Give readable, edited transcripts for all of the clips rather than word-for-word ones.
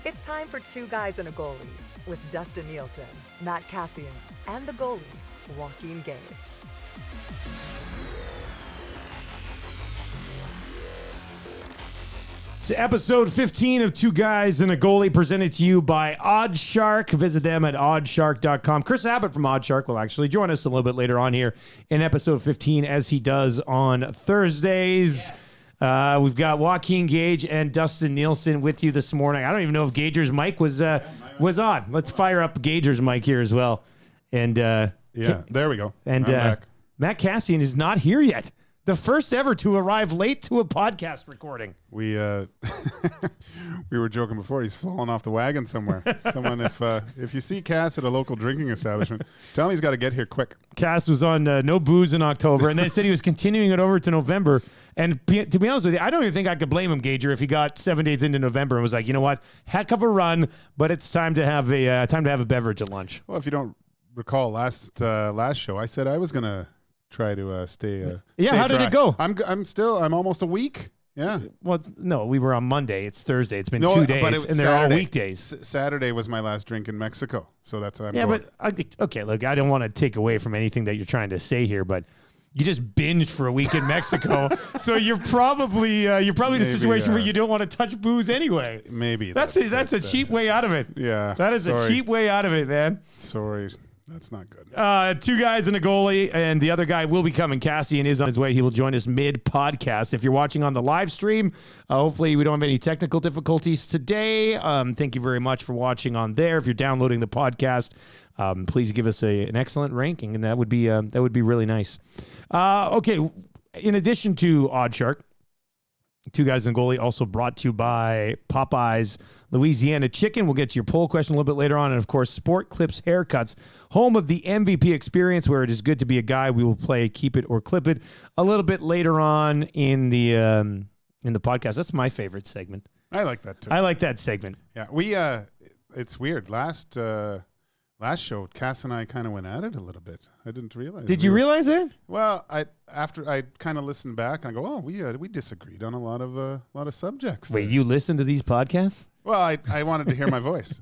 It's time for Two Guys and a Goalie with Dustin Nielsen, Matt Kassian, and the goalie, Joaquin Gage. It's episode 15 of Two Guys and a Goalie, presented to you by Oddshark. Visit them at oddshark.com. Kris Abbott from Oddshark will actually join us a little bit later on here in episode 15, as he does on Thursdays. Yes. We've got Joaquin Gage and Dustin Nielsen with you this morning. I don't even know if Gager's mic was on. Let's fire up Gager's mic here as well. And there we go. And Matt Kassian is not here yet. The first ever to arrive late to a podcast recording. We we were joking before. He's fallen off the wagon somewhere. Someone, if you see Kass at a local drinking establishment, tell him he's got to get here quick. Kass was on no booze in October, and they said he was continuing it over to November. And to be honest with you, I don't even think I could blame him, Gager, if he got 7 days into November and was like, you know what, heck of a run, but it's time to have a beverage at lunch. Well, if you don't recall last show, I said I was gonna try to stay. Yeah, how did it go? I'm almost a week. Yeah. Well, no, we were on Monday. It's Thursday. It's been 2 days, and they're all weekdays. Saturday was my last drink in Mexico, so that's what I'm going. But I think, okay, look, I don't want to take away from anything that you're trying to say here, but you just binged for a week in Mexico, so you're probably in a situation where you don't want to touch booze anyway. Maybe that's a cheap way out of it. Yeah, that is a cheap way out of it, man. Sorry. That's not good. Two guys and a goalie, and the other guy will be coming. Kassian is on his way. He will join us mid-podcast. If you're watching on the live stream, hopefully we don't have any technical difficulties today. Thank you very much for watching on there. If you're downloading the podcast, please give us an excellent ranking, and that would be really nice. Okay, in addition to Oddshark, Two Guys and a Goalie also brought to you by Popeye's Louisiana Chicken. We'll get to your poll question a little bit later on. And, of course, Sport Clips Haircuts, home of the MVP experience, where it is good to be a guy. We will play Keep It or Clip It a little bit later on in the podcast. That's my favorite segment. I like that, too. I like that segment. Yeah, it's weird. Last show, Kass and I kind of went at it a little bit. I didn't realize. Did you realize that? Well, after I kind of listened back, I go, oh, we disagreed on a lot of subjects. Wait, you listen to these podcasts? Well, I wanted to hear my voice.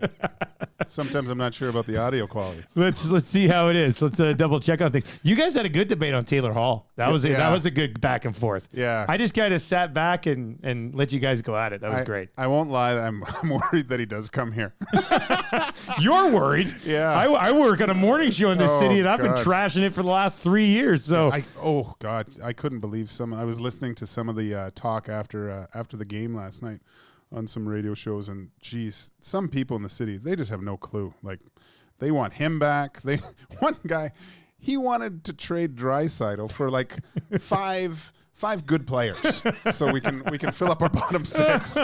Sometimes I'm not sure about the audio quality. Let's see how it is. Let's double check on things. You guys had a good debate on Taylor Hall. That was a good back and forth. Yeah. I just kind of sat back and let you guys go at it. That was great. I won't lie. I'm worried that he does come here. You're worried? Yeah. I work on a morning show in this city, and I've been trashing it for the last 3 years. So God, I couldn't believe I was listening to some of the talk after the game last night on some radio shows, and geez, some people in the city, they just have no clue. Like, they want him back. One guy, he wanted to trade Draisaitl for like five good players, so we can fill up our bottom six.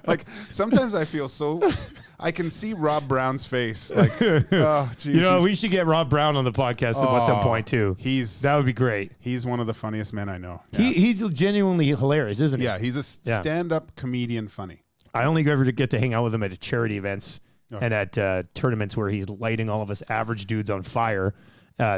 Like, sometimes I feel so. I can see Rob Brown's face. Like, oh, geez, we should get Rob Brown on the podcast at some point too. That would be great. He's one of the funniest men I know. Yeah. He's genuinely hilarious, isn't he? Yeah, he's a stand-up comedian funny. I only ever get to hang out with him at charity events and at tournaments where he's lighting all of us average dudes on fire.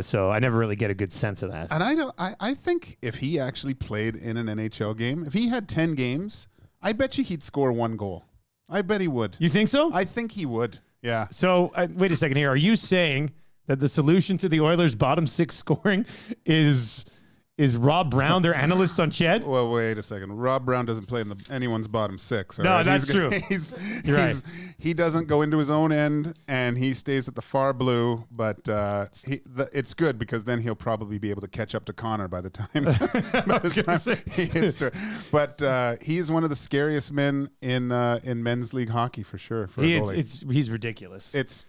So I never really get a good sense of that. And I think if he actually played in an NHL game, if he had 10 games, I bet you he'd score 1 goal. I bet he would. You think so? I think he would. Yeah. So wait a second here. Are you saying that the solution to the Oilers' bottom 6 scoring is Rob Brown, their analyst on Ched? Well, wait a second. Rob Brown doesn't play in anyone's bottom 6. No, that's true. You're right. He doesn't go into his own end, and he stays at the far blue. But it's good, because then he'll probably be able to catch up to Connor by the time, he hits to. But he's one of the scariest men in men's league hockey for sure. For a goalie. He's ridiculous. It's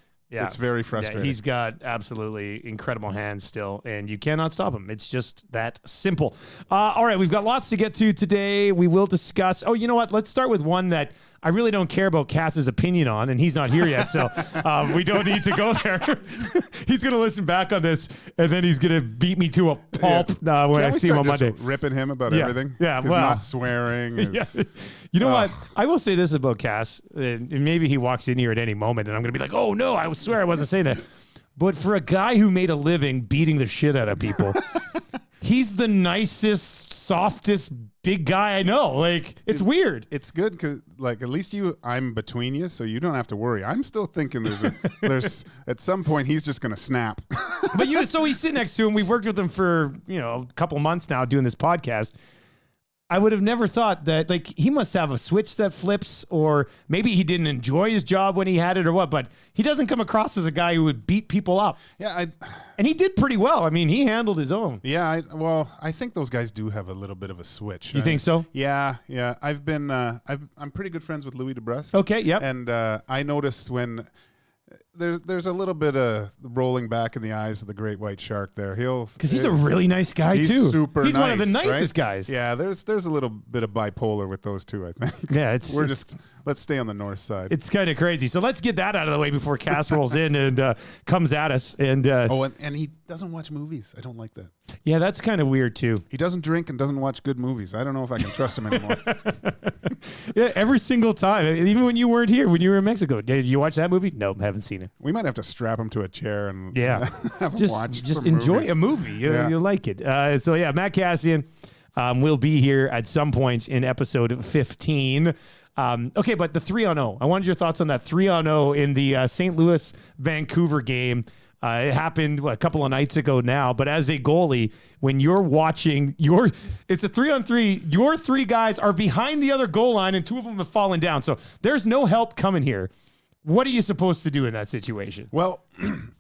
very frustrating. Yeah, he's got absolutely incredible hands still, and you cannot stop him. It's just that simple. All right, we've got lots to get to today. We will discuss. Oh, you know what? Let's start with one that I really don't care about Kass's opinion on, and he's not here yet, so we don't need to go there. He's going to listen back on this, and then he's going to beat me to a pulp when I see him on Monday. Ripping him about everything? Yeah, well. Not swearing. You know what? I will say this about Kass, and maybe he walks in here at any moment, and I'm going to be like, oh, no, I swear I wasn't saying that. But for a guy who made a living beating the shit out of people, he's the nicest, softest big guy I know. Like, it's weird. It's good because, like, at least I'm between you, so you don't have to worry. I'm still thinking there's at some point he's just gonna snap. But so he's sitting next to him. We've worked with him for a couple months now doing this podcast. I would have never thought that, like, he must have a switch that flips, or maybe he didn't enjoy his job when he had it or what, but he doesn't come across as a guy who would beat people up. Yeah. And he did pretty well. I mean, he handled his own. Yeah. I think those guys do have a little bit of a switch. You think so? Yeah. Yeah. I'm pretty good friends with Louis DeBrusque. Okay. Yep. And I noticed when there's a little bit of rolling back in the eyes of the great white shark there. Because he's a really nice guy, he's too. Super He's nice, one of the nicest right? guys. Yeah, there's a little bit of bipolar with those two, I think. Yeah, let's stay on the north side. It's kind of crazy. So let's get that out of the way before Kass rolls in and comes at us. And and he doesn't watch movies. I don't like that. Yeah, that's kind of weird, too. He doesn't drink and doesn't watch good movies. I don't know if I can trust him anymore. Yeah, every single time. Even when you weren't here, when you were in Mexico. Did you watch that movie? No, haven't seen it. We might have to strap him to a chair and have him just watch just some enjoy movies. a movie. You'll like it. So yeah, Matt Kassian will be here at some point in episode 15. Okay, but the 3-on-0. I wanted your thoughts on that 3-on-0 in the St. Louis Vancouver game. It happened a couple of nights ago now, but as a goalie, when you're watching it's a 3-on-3, your three guys are behind the other goal line and two of them have fallen down. So there's no help coming here. What are you supposed to do in that situation? Well,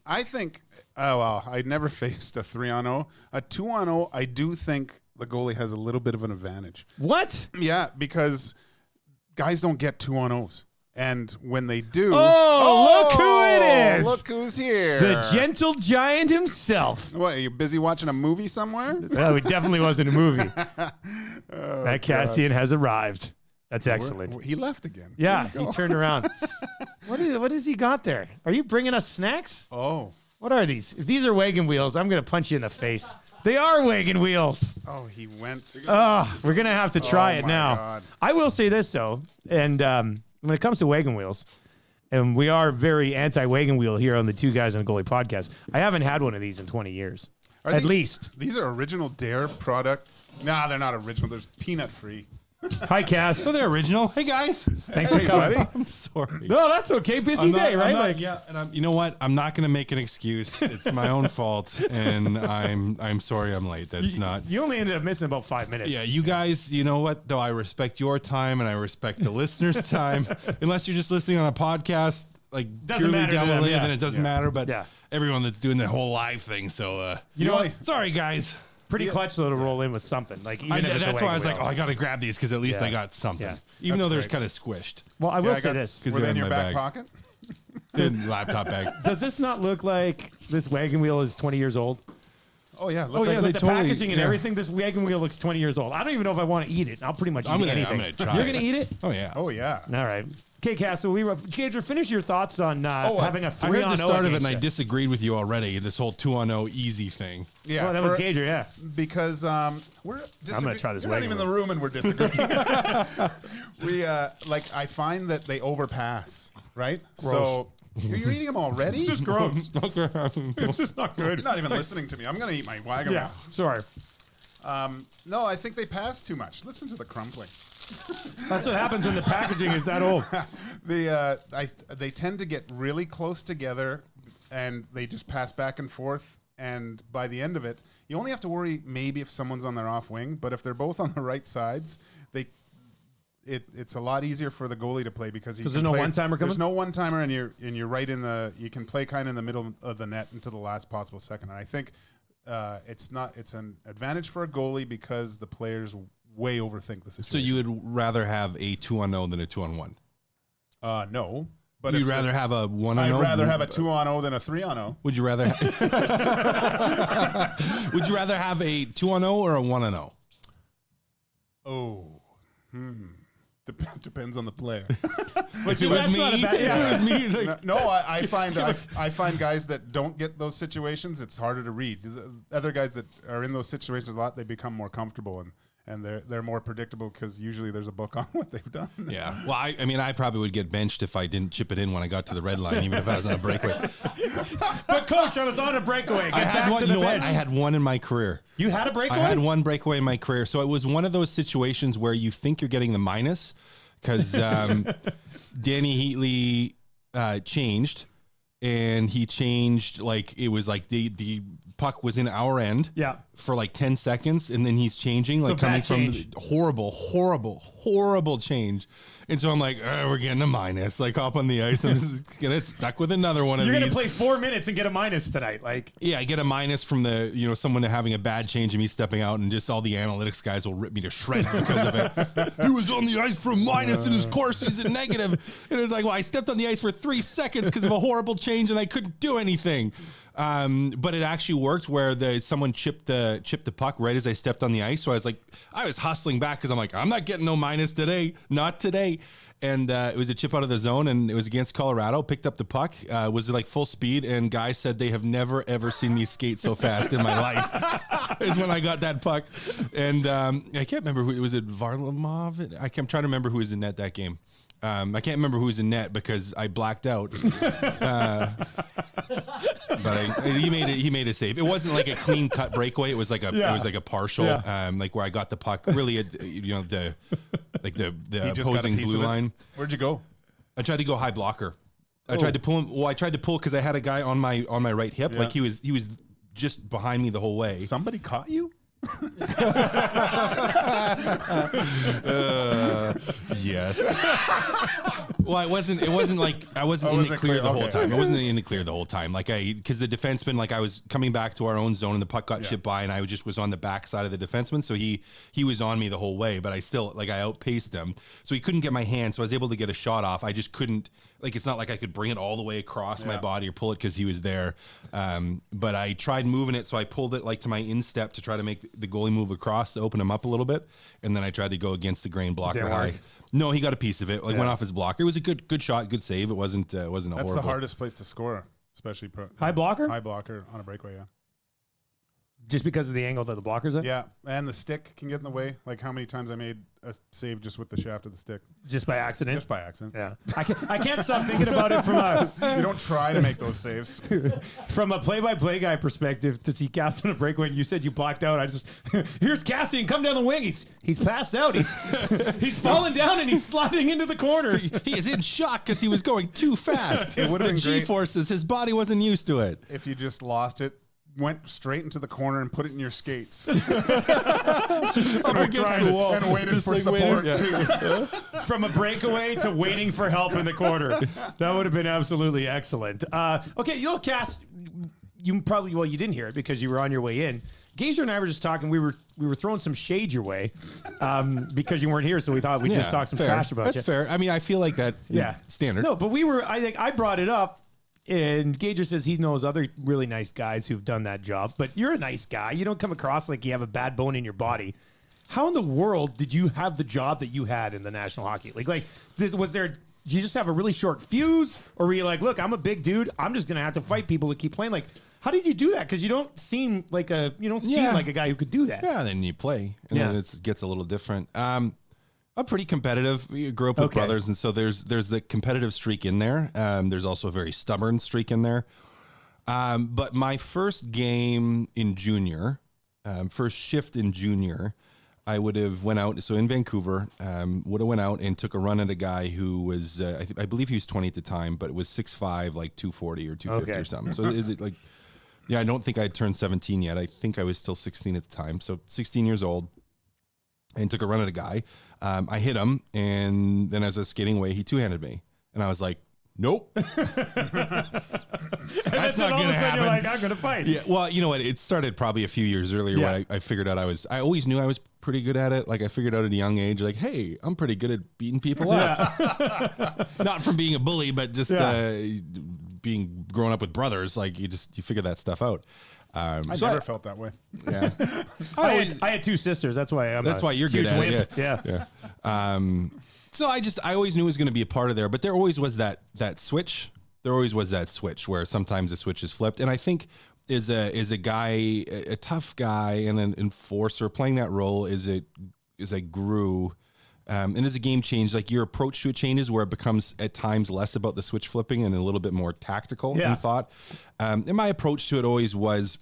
I think, I never faced a 3-on-0. A 2-on-0, I do think the goalie has a little bit of an advantage. What? Yeah, because guys don't get 2-on-0s. And when they do... look who it is! Look who's here. The gentle giant himself. What, are you busy watching a movie somewhere? No, it definitely wasn't a movie. That Kassian has arrived. That's excellent. He left again. Yeah, he turned around. What has he got there? Are you bringing us snacks? Oh. What are these? If these are wagon wheels, I'm going to punch you in the face. They are wagon wheels. Oh, he went. We're going to have to try it now. God. I will say this, though, and when it comes to wagon wheels, and we are very anti-wagon wheel here on the Two Guys on a Goalie podcast, I haven't had one of these in 20 years. At least. These are original Dare product. Nah, they're not original. They're peanut free. Hi, Kass. So they're original. Hey, guys. Thanks for coming. buddy. I'm sorry. No, that's okay. Busy day, right? You know what? I'm not going to make an excuse. It's my own fault, and I'm sorry I'm late. That's not. You only ended up missing about 5 minutes. Yeah, you guys, you know what? Though I respect your time and I respect the listeners' time. Unless you're just listening on a podcast, like Doesn't purely matter to them, downloaded, yeah. then it doesn't matter. But Yeah. everyone that's doing the whole live thing, so You know what? sorry, guys. Pretty clutch though to roll in with something. Like even if it's That's a why I was wagon like, wheel. I got to grab these because at least Yeah. I got something. Yeah. Even though That's they're great. kind of squished. Well, I will I say got- this. Because Were they're they in in your my back bag. pocket? The laptop bag. Does this not look like this wagon wheel is 20 years old? Oh, yeah. Oh, yeah, Like they the totally- packaging and yeah. everything, this wagon wheel looks 20 years old. I don't even know if I want to eat it. I'll pretty much eat I'm gonna anything. try You're it. going to eat it? Oh, yeah. Oh, yeah. All right. Okay, Cass, so Gage, finish your thoughts on having a I 3-on-0 heard the start of it and I against disagreed with you already. This whole 2-on-0 easy thing. Yeah. Oh, that was Gager, yeah. Because we're I'm gonna try this You're not wagon even in the wheel. room and we're disagreeing. I find that they overpass, right? So you're eating them already? It's just gross. It's just not good. You're not even listening to me. I'm going to eat my wagon Yeah, sorry. wheel. No, I think they pass too much. Listen to the crumpling. That's what happens when the packaging is that old. They tend to get really close together, and they just pass back and forth. And by the end of it, you only have to worry maybe if someone's on their off wing. But if they're both on the right sides, it's a lot easier for the goalie to play because there's no one-timer coming? There's no one-timer, and you're right in the. You can play kind of in the middle of the net until the last possible second. And I think it's an advantage for a goalie because the players way overthink the situation. So you would rather have a 2-on-0 than a 2-on-1? No. But You'd if rather have a 1-on-0? I'd rather have a 2-on-0 than a 3-on-0. Would you rather Would you rather have a 2-on-0 or a 1-on-0? Oh. Depends on the player. If it was me, I find guys that don't get those situations, it's harder to read. The other guys that are in those situations a lot, they become more comfortable and they're more predictable because usually there's a book on what they've done. Yeah. Well, I mean, I probably would get benched if I didn't chip it in when I got to the red line, even if I was on a breakaway. But coach, I was on a breakaway. I had one. You know what? I had one in my career. You had a breakaway? I had one breakaway in my career. So it was one of those situations where you think you're getting the minus because Danny Heatley changed, and he changed like it was like the puck was in our end for like 10 seconds, and then he's changing, like coming from horrible change. And so I'm like, we're getting a minus. Like, hop on the ice. I'm just gonna get stuck with another one of these. You're gonna play 4 minutes and get a minus tonight. Like, yeah, I get a minus from the someone having a bad change and me stepping out, and just all the analytics guys will rip me to shreds because of it. He was on the ice for a minus, and his course is a negative. And it's like, well, I stepped on the ice for 3 seconds because of a horrible change, and I couldn't do anything. But it actually worked where someone chipped the puck right as I stepped on the ice. So I was hustling back because I'm like, I'm not getting no minus today, not today. And it was a chip out of the zone, and it was against Colorado. Picked up the puck, was like full speed, and guys said they have never ever seen me skate so fast in my life. Is when I got that puck, and I can't remember who it was. It Varlamov. I'm trying to remember who was in net that game. I can't remember who was in net because I blacked out. But he made a save. It wasn't like a clean cut breakaway. It was like a partial, like where I got the puck really at, the opposing blue line. Where'd you go? I tried to go high blocker. I tried to pull him. Well, I tried to pull because I had a guy on my right hip. Yeah. Like he was just behind me the whole way. Somebody caught you? Yes. Well, it wasn't like I wasn't in the clear the whole time. I wasn't in the clear the whole time. Like because the defenseman, like I was coming back to our own zone and the puck got chipped by, and I just was on the back side of the defenseman. So he was on me the whole way, but I still I outpaced him. So he couldn't get my hand. So I was able to get a shot off. I just couldn't, it's not like I could bring it all the way across my body or pull it because he was there. But I tried moving it. So I pulled it like to my instep to try to make the goalie move across to open him up a little bit. And then I tried to go against the grain blocker high. No, he got a piece of it. Went off his blocker. It was a good shot, good save. It wasn't a horrible. That's the hardest place to score, especially high blocker? High blocker on a breakaway, yeah. Just because of the angle that the blocker's at? Yeah, and the stick can get in the way. Like how many times I made a save just with the shaft of the stick. Just by accident? Just by accident. Yeah. I can't stop thinking about it from You don't try to make those saves. From a play-by-play guy perspective, to see Kass on a breakaway, and you said you blocked out. Here's Kassian, come down the wing. He's passed out. He's fallen down, and he's sliding into the corner. He is in shock because he was going too fast. It would have been great. G-forces, his body wasn't used to it. If you just lost it, went straight into the corner and put it in your skates. Against the wall. And waited for support. From a breakaway to waiting for help in the corner. That would have been absolutely excellent. Okay, Kass, you didn't hear it because you were on your way in. Gage and I were just talking. We were throwing some shade your way because you weren't here, so we thought we'd just talk some trash about you. That's fair. I mean, I feel like that standard. No, but I brought it up. And Gage says he knows other really nice guys who've done that job, but you're a nice guy. You don't come across like you have a bad bone in your body. How in the world did you have the job that you had in the National Hockey League? Did you just have a really short fuse, or were you like, look, I'm a big dude, I'm just gonna have to fight people to keep playing? How did you do that? Because you don't seem like a guy who could do that. Yeah, then you play, and then it gets a little different. I'm pretty competitive. We grew up with brothers, and so there's the competitive streak in there. There's also a very stubborn streak in there. But my first game in junior, first shift in junior, I would have went out. So in Vancouver, would have went out and took a run at a guy who was, I believe he was 20 at the time, but it was 6'5", like 240 or 250 or something. So is it like, I don't think I'd turned 17 yet. I think I was still 16 at the time. So 16 years old. And took a run at a guy. I hit him, and then as I was skating away, he two-handed me. And I was like, nope. That's not going to happen. You're like, I'm going to fight. Yeah, well, you know what? It started probably a few years earlier when I figured out I always knew I was pretty good at it. Like, I figured out at a young age, like, hey, I'm pretty good at beating people up. Not from being a bully, but just growing up with brothers. Like, you figure that stuff out. I never felt that way. Yeah, I had two sisters. That's why you're good at it. Yeah. So I always knew it was going to be a part of there, but there always was that switch. There always was that switch where sometimes the switch is flipped, and I think is a guy, a tough guy, and an enforcer playing that role. Is it grew, and as the game changed, like your approach to it changes where it becomes at times less about the switch flipping and a little bit more tactical in thought. And my approach to it always was,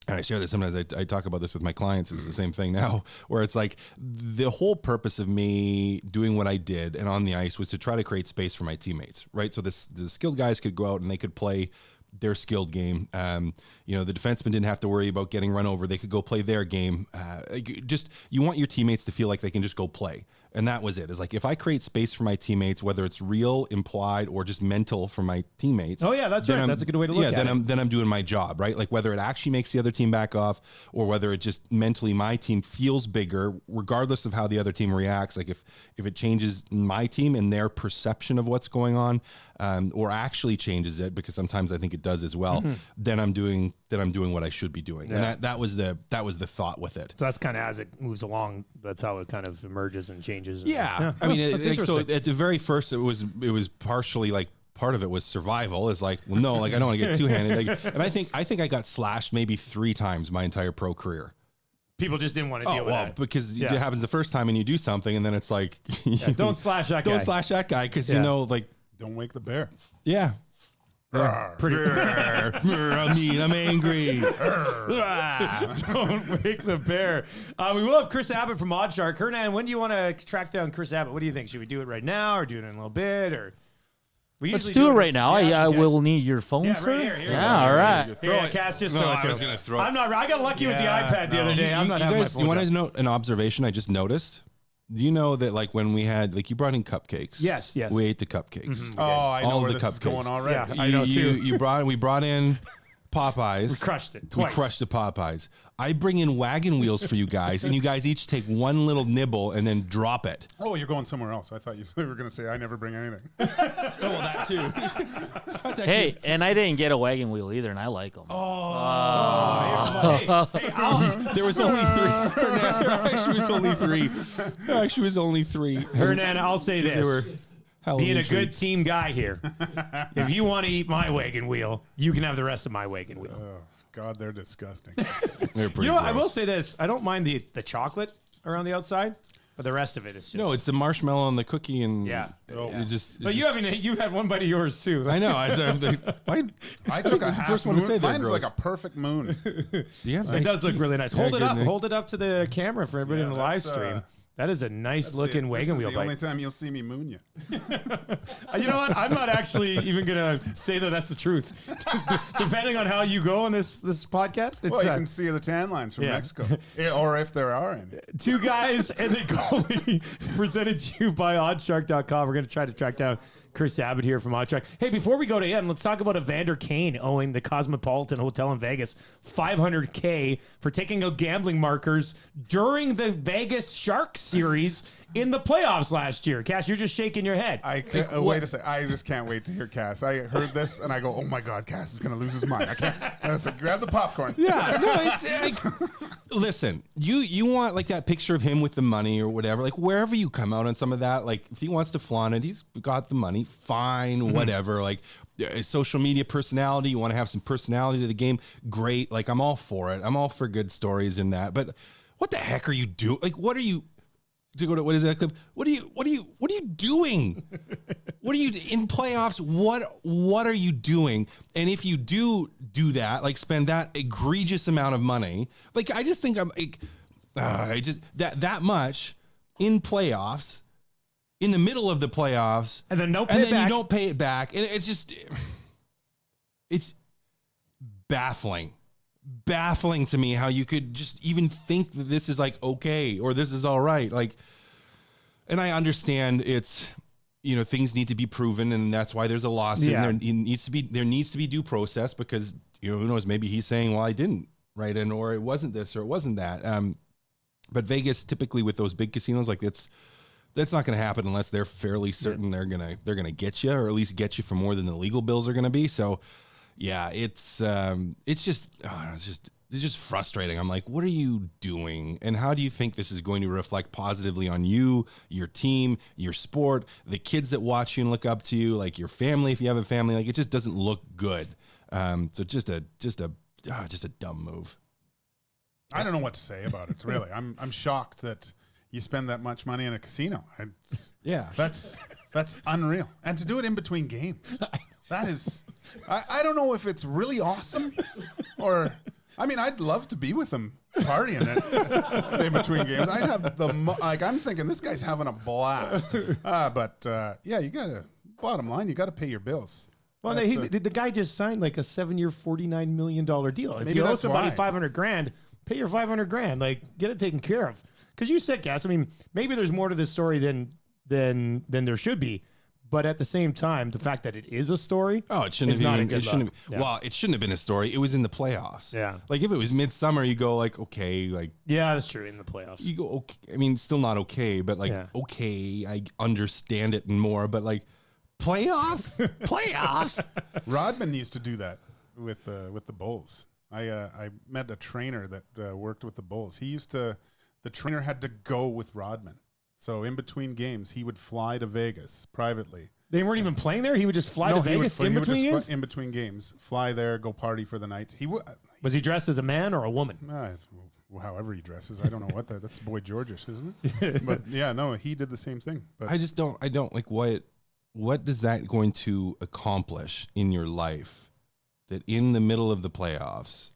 and I share this sometimes, I talk about this with my clients, it's the same thing now, where it's like the whole purpose of me doing what I did and on the ice was to try to create space for my teammates, right? So the skilled guys could go out and they could play their skilled game. The defenseman didn't have to worry about getting run over. They could go play their game. You want your teammates to feel like they can just go play. And that was it. It's like, if I create space for my teammates, whether it's real, implied, or just mental for my teammates. Oh yeah, that's right. That's a good way to look at it. Then I'm doing my job, right? Like whether it actually makes the other team back off or whether it just mentally my team feels bigger, regardless of how the other team reacts. Like if it changes my team and their perception of what's going on, or actually changes it, because sometimes I think it does as well, then I'm doing what I should be doing. Yeah. And that was the thought with it. So that's kind of as it moves along, that's how it kind of emerges and changes. Yeah. I mean, so at the very first, it was partially like, part of it was survival. Is like, well, no, like I don't want to get two-handed. Like, and I think I got slashed maybe 3 times my entire pro career. People just didn't want to deal with it. Because it happens the first time and you do something and then it's like, don't slash that guy. Don't slash that guy because like, don't wake the bear. Yeah. Pretty. I'm angry. Don't wake the bear. We will have Kris Abbott from Oddshark. Hernan, when do you want to track down Kris Abbott? What do you think? Should we do it right now or do it in a little bit? Or let's do it right now. I will need your phone, sir. Right here. All right. Throw it. Cass, just throw it. I was going to throw it. I'm not. I got lucky with the iPad the other day. I'm not having my phone. You want to know an observation I just noticed? Do you know that like when we had like you brought in cupcakes? Yes. We ate the cupcakes. Oh, I know all where the this is cupcakes. going already. Yeah, I know too. We brought in Popeyes. We crushed it twice. We crushed the Popeyes. I bring in wagon wheels for you guys, and you guys each take one little nibble and then drop it. Oh, you're going somewhere else. I thought you were going to say I never bring anything. That too. Hey, and I didn't get a wagon wheel either, and I like them. There was only 3. There actually was only 3. Hernan, I'll say this. Being a good treats. team guy here, if you want to eat my wagon wheel, you can have the rest of my wagon wheel. Oh, God, they're disgusting. They're pretty You know what? I gross. will say this. I don't mind the chocolate around the outside, but the rest of it is just... No, it's the marshmallow and the cookie and But you had one bite of yours too. I know. I took a half first one to moon. say they're Mine's gross. like a perfect moon. It does look really nice. Hold it up. Hold it up to the camera for everybody in the live that's, stream. That is a nice looking wagon wheel This is the only bike. time you'll see me moon you. You know what? I'm not actually even gonna say that that's the truth. Depending on how you go on this podcast, it's Well, you can see the tan lines from Mexico. Or if there are any. 2 guys and the goalie presented to you by Oddshark.com. We're going to try to track down Kris Abbott here from Oddshark. Hey, before we go to end, let's talk about Evander Kane owing the Cosmopolitan Hotel in Vegas $500K for taking out gambling markers during the Vegas Sharks series in the playoffs last year. Cass, you're just shaking your head. Wait a second. I just can't wait to hear Cass. I heard this and I go, oh my God, Cass is going to lose his mind. I can't. And I said, grab the popcorn. Yeah, no, it's like, listen, you want like that picture of him with the money or whatever, like wherever you come out on some of that, like if he wants to flaunt it, he's got the money, fine, whatever. Like social media personality, you want to have some personality to the game, great. Like I'm all for it. I'm all for good stories in that. But what the heck are you doing? Like, what are you? To go to what is that clip? What are you doing? What are you in playoffs? What are you doing? And if you do that, like spend that egregious amount of money, like I just think I'm like, I just that much in playoffs, in the middle of the playoffs, and then you don't pay it back, and it's baffling to me how you could just even think that this is like okay or this is all right. Like, and I understand it's, things need to be proven and that's why there's a lawsuit. Yeah. And there needs to be due process because, who knows, maybe he's saying, well, I didn't, right. And, or it wasn't this or it wasn't that. But Vegas typically with those big casinos, like that's not going to happen unless they're fairly certain they're going to get you or at least get you for more than the legal bills are going to be. So, yeah, it's just frustrating. I'm like, what are you doing? And how do you think this is going to reflect positively on you, your team, your sport, the kids that watch you and look up to you, like your family, if you have a family? Like, it just doesn't look good. So just a dumb move. I don't know what to say about it, really. I'm shocked that you spend that much money in a casino. Yeah. That's unreal. And to do it in between games, that is, I don't know if it's really awesome or, I mean, I'd love to be with him partying it in between games. I'd have I'm thinking this guy's having a blast. But you gotta, bottom line, you gotta pay your bills. Well, the guy just signed like a 7-year, $49 million deal. If you owe somebody $500,000, pay your $500,000. Like, get it taken care of. Because you said, Kass, I mean, maybe there's more to this story than there should be. But at the same time, the fact that it is a story, it shouldn't have been. Well, it shouldn't have been a story. It was in the playoffs. Yeah. Like if it was midsummer, you go like, okay, like yeah, that's true. In the playoffs, you go okay. I mean, still not okay, but like okay, I understand it more. But like playoffs. Rodman used to do that with the Bulls. I met a trainer that worked with the Bulls. The trainer had to go with Rodman. So in between games, he would fly to Vegas privately. They weren't even playing there. He would just fly to Vegas in between games. In between games, fly there, go party for the night. Was he dressed as a man or a woman? However he dresses, I don't know what that's Boy George's, isn't it? But yeah, no, he did the same thing. But I don't like what does that going to accomplish in your life that in the middle of the playoffs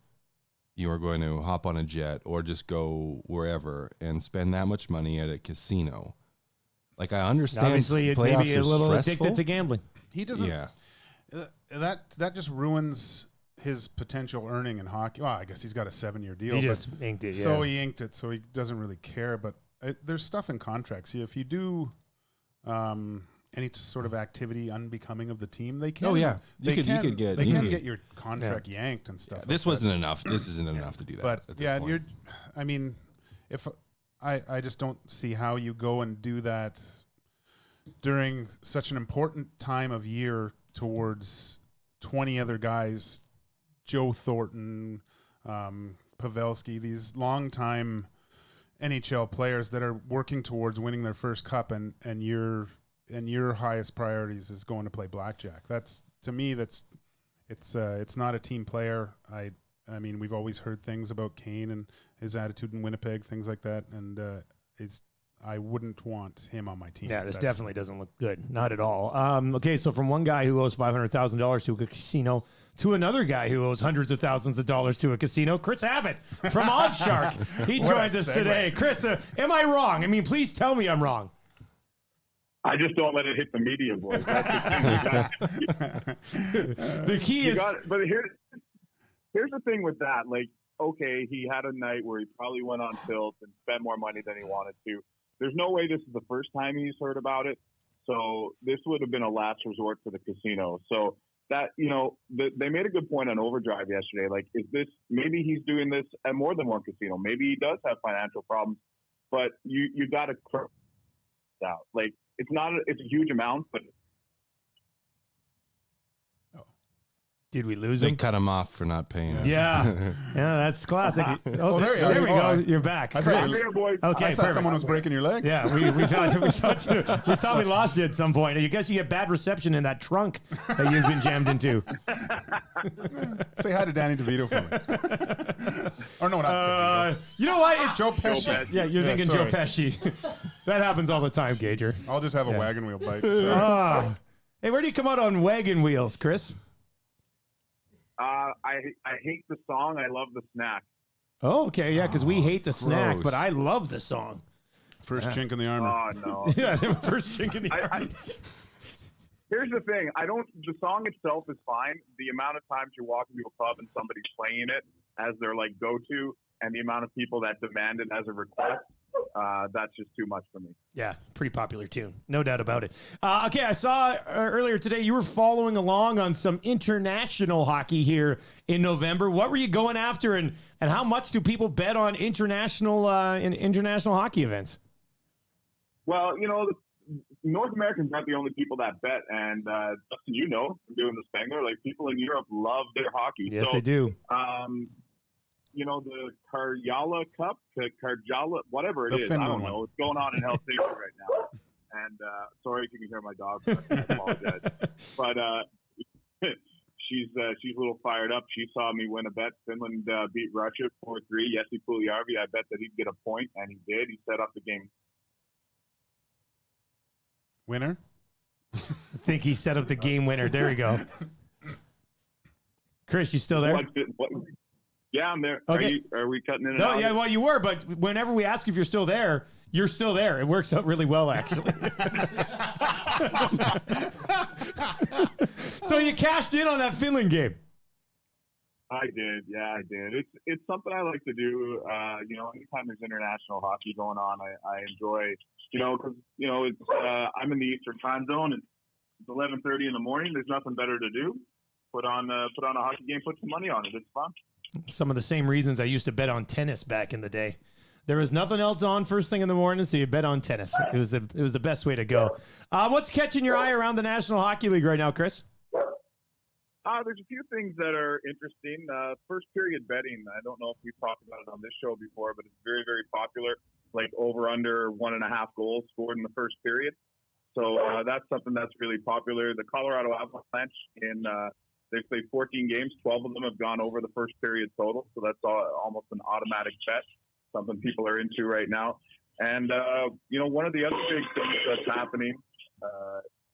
you are going to hop on a jet or just go wherever and spend that much money at a casino? Like, I understand. Obviously, it may be a little addicted to gambling. He doesn't. Yeah. That just ruins his potential earning in hockey. Well, I guess he's got a 7-year deal. He just inked it. Yeah. So he inked it. So he doesn't really care. But there's stuff in contracts. If you do any sort of activity unbecoming of the team, they can. Oh yeah, you can get your contract yanked and stuff. Yeah, this wasn't enough. This isn't enough to do that. But yeah, I mean, if I just don't see how you go and do that during such an important time of year towards 20 other guys, Joe Thornton, Pavelski, these longtime NHL players that are working towards winning their first cup, and your highest priorities is going to play blackjack. That's, to me, it's not a team player. I mean, we've always heard things about Kane and his attitude in Winnipeg, things like that, and I wouldn't want him on my team. Yeah, this definitely doesn't look good. Not at all. Okay, so from one guy who owes $500,000 to a casino to another guy who owes hundreds of thousands of dollars to a casino, Kris Abbott from Oddshark. He joins us today. Kris, am I wrong? I mean, please tell me I'm wrong. I just don't let it hit the media, boys. That's the key is. But here's the thing with that. Like, okay, he had a night where he probably went on tilt and spent more money than he wanted to. There's no way this is the first time he's heard about it. So this would have been a last resort for the casino. So that, they made a good point on Overdrive yesterday. Like, is this, maybe he's doing this at more than one casino. Maybe he does have financial problems, but you got to crack out. Like, it's a huge amount, but. Did we lose They him? cut him off for not paying us. Yeah, that's classic. There we go. You're back. I thought someone was breaking your legs. Yeah, we thought we lost you at some point. I guess you get bad reception in that trunk that you've been jammed into. Say hi to Danny DeVito for me. Or no, not DeVito. You know what? It's Joe Pesci. Yeah, you're thinking Joe Pesci. That happens all the time, Gager. I'll just have a wagon wheel bite. Hey, where do you come out on wagon wheels, Kris? I hate the song. I love the snack. Oh, okay, yeah, because we hate the snack, but I love the song. First chink in the armor. Oh no! Yeah, first chink in the armor. Here's the thing. The song itself is fine. The amount of times you walk into a pub and somebody's playing it as their like go-to, and the amount of people that demand it as a request, that's just too much for me. Yeah, pretty popular tune. No doubt about it. Okay, I saw earlier today you were following along on some international hockey here in November. What were you going after, and how much do people bet on international hockey events? Well, North Americans aren't the only people that bet, and Justin, from doing the Spengler, like people in Europe love their hockey. Yes, they do. The Karjala Cup, Karjala, whatever it is, I don't know. It's going on in Helsinki right now. And sorry if you can hear my dog, but I apologize. But she's a little fired up. She saw me win a bet. Finland beat Russia 4-3. Jesse Puljujärvi, I bet that he'd get a point, and he did. He set up the game. Winner? I think he set up the game winner. There we go. Kris, you still there? Yeah, I'm there. Okay. Are we cutting in and No, out? yeah, well, you were, but whenever we ask if you're still there, you're still there. It works out really well, actually. So you cashed in on that Finland game. I did. Yeah, I did. It's something I like to do. Anytime there's international hockey going on, I enjoy, because, it's, I'm in the Eastern time zone. It's 11:30 in the morning. There's nothing better to do. Put on a hockey game, put some money on it. It's fun. Some of the same reasons I used to bet on tennis back in the day. There was nothing else on first thing in the morning, so you bet on tennis. It was the best way to go. What's catching your eye around the National Hockey League right now, Kris? There's a few things that are interesting. First period betting. I don't know if we've talked about it on this show before, but it's very, very popular. Like over under 1.5 goals scored in the first period. So that's something that's really popular. The Colorado Avalanche they've played 14 games. 12 of them have gone over the first period total. So that's almost an automatic bet. Something people are into right now. And, one of the other big things that's happening,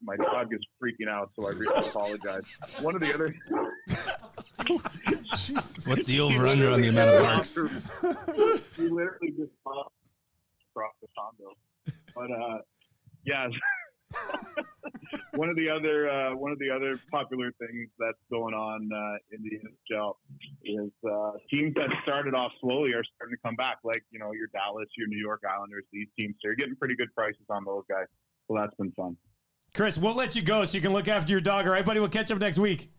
my dog is freaking out, so I really apologize. One of the other... What's the over-under on the amount of barks? He literally just popped across the condo. But, yeah... one of the other popular things that's going on in the NHL is teams that started off slowly are starting to come back, like your Dallas, your New York Islanders. These teams, they're getting pretty good prices on those guys, so that's been fun. Kris, we'll let you go so you can look after your dog. All right, buddy, we'll catch up next week.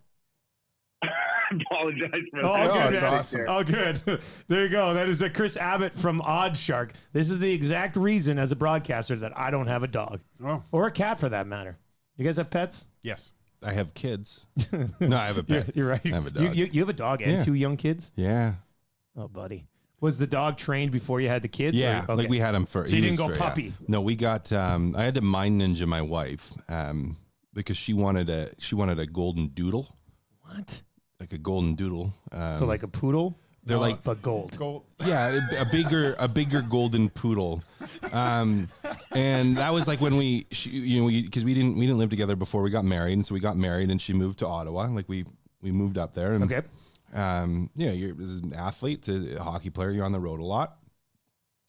Apologize for Oh, that. good. That's awesome. Oh, good. There you go. That is Kris Abbott from Odd Shark. This is the exact reason as a broadcaster that I don't have a dog Oh, or a cat for that matter. You guys have pets? yes. I have kids. No, I have a pet. You're right. I have a dog. You have a dog and Yeah. 2 young kids? Yeah. Oh, buddy. Was the dog trained before you had the kids? Yeah, Or- okay. like we had him for. So you he didn't was go for- puppy? Yeah. No, we got. I had to mind ninja my wife because she wanted a golden doodle, What? like a golden doodle. So like a poodle? They're like but gold. Goal. yeah, a bigger golden poodle, and that was like when because we didn't live together before we got married, and so we got married, and she moved to Ottawa. Like we moved up there, and Okay. you're as an athlete, a hockey player, you're on the road a lot.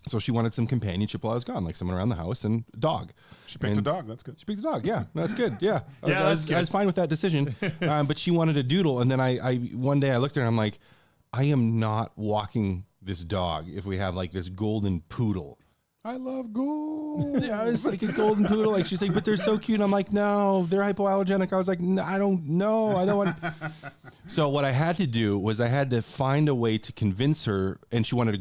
So she wanted some companionship while I was gone, like someone around the house and a dog. She picked a dog. That's good. She picked a dog. Yeah, that's good. Yeah, I that's good. was fine with that decision. But she wanted a doodle, and then I one day I looked at her and I'm like, I am not walking this dog if we have like this golden poodle. I love gold. Yeah, it's like a golden poodle. Like she's like, but they're so cute. I'm like, no, they're hypoallergenic. I was like, no, I don't want. So what I had to do was I had to find a way to convince her, and she wanted a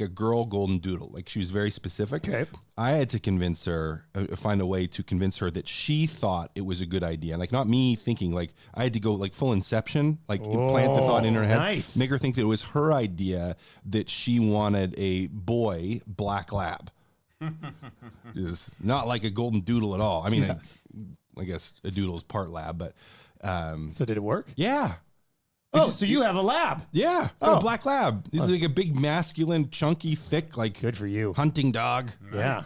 girl golden doodle. Like she was very specific. Okay. I had to convince her, find a way to convince her that she thought it was a good idea. Like not me thinking. Like I had to go like full inception, like plant the thought in her head, nice. make her think that it was her idea that she wanted a boy black lab. Is not like a golden doodle at all. I mean, I guess a doodle is part lab, but So did it work? yeah. Oh, so you have a lab. Yeah, Oh. a black lab. This is like a big, masculine, chunky, thick, like Good for you. hunting dog. Yeah.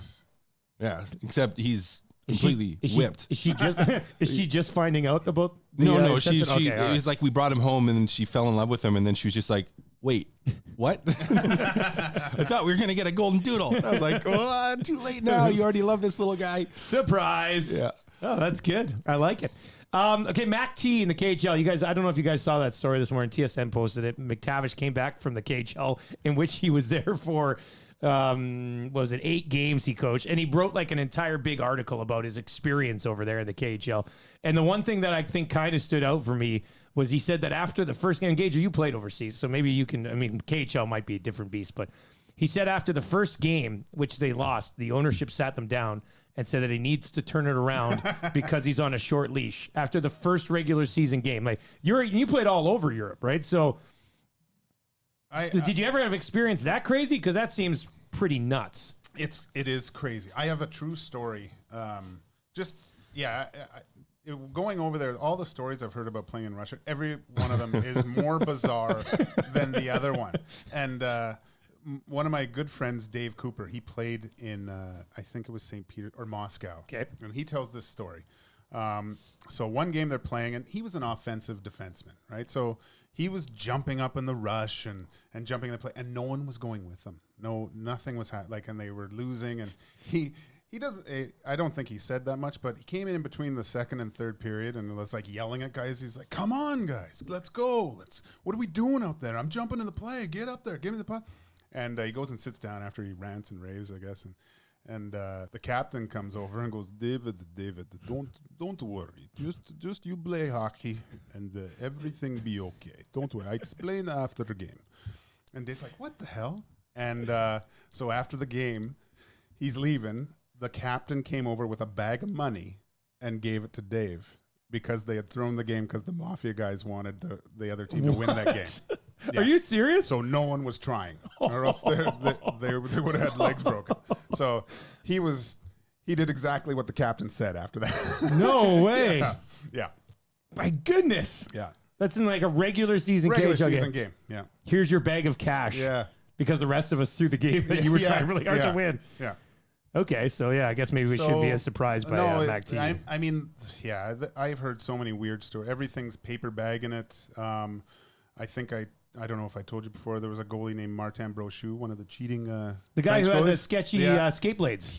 Yeah, except he's completely whipped. Is she just is she just finding out about the No, inception? she Okay, all it was like we brought him home and then she fell in love with him and then she was just like, wait, what? I thought we were gonna get a golden doodle. And I was like, oh, too late now. You already love this little guy. Surprise. Yeah. Oh, that's good. I like it. Okay, Mac T in the KHL. You guys, I don't know if you guys saw that story this morning. TSN posted it. McTavish came back from the KHL, in which he was there for, what was it, 8 games he coached. And he wrote like an entire big article about his experience over there in the KHL. And the one thing that I think kind of stood out for me was he said that after the first game, Gage, you played overseas, so maybe you can, I mean, KHL might be a different beast, but he said after the first game, which they lost, the ownership sat them down and said that he needs to turn it around because he's on a short leash after the first regular season game. Like you played all over Europe, right? So did you ever have experience that crazy? Because that seems pretty nuts. It is crazy. I have a true story. going over there, all the stories I've heard about playing in Russia, every one of them is more bizarre than the other one. And one of my good friends, Dave Cooper, he played in, I think it was St. Peter or Moscow. Okay. And he tells this story. So one game they're playing, and he was an offensive defenseman, right? So he was jumping up in the rush and jumping in the play, and no one was going with him. Nothing was and they were losing, and he doesn't. I don't think he said that much, but he came in between the second and third period and was like yelling at guys. He's like, "Come on, guys, let's go. What are we doing out there? I'm jumping in the play. Get up there. Give me the puck." And he goes and sits down after he rants and raves, I guess, and the captain comes over and goes, David, don't worry. Just you play hockey and everything be okay. Don't worry. I explain after the game. And Dave's like, what the hell? And so after the game, he's leaving. The captain came over with a bag of money and gave it to Dave because they had thrown the game because the Mafia guys wanted the other team to win that game. Yeah. Are you serious? So no one was trying, or else they would have had legs broken. So he did exactly what the captain said after that. No way. Yeah. My goodness. Yeah. That's in like a regular season Regular KHL season game. game. Yeah. Here's your bag of cash. Yeah. Because the rest of us threw the game that you were trying really hard to win. Yeah. Okay, so yeah, I guess maybe we shouldn't be as surprised by Mac TV. I mean, yeah, I've heard so many weird stories. Everything's paper bagging it. I think I don't know if I told you before, there was a goalie named Martin Brochu, one of the cheating the guy French who had the goalies. sketchy skate blades.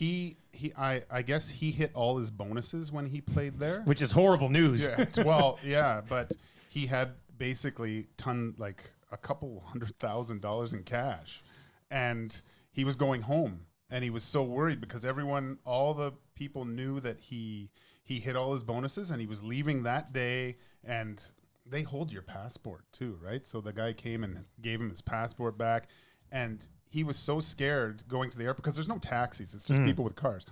I guess he hit all his bonuses when he played there. Which is horrible news. Yeah, well, yeah, but he had basically a couple $100,000 in cash, and he was going home, and he was so worried because all the people knew that he hit all his bonuses, and he was leaving that day, and they hold your passport too, right? So the guy came and gave him his passport back, and he was so scared going to the airport because there's no taxis; it's just people with cars,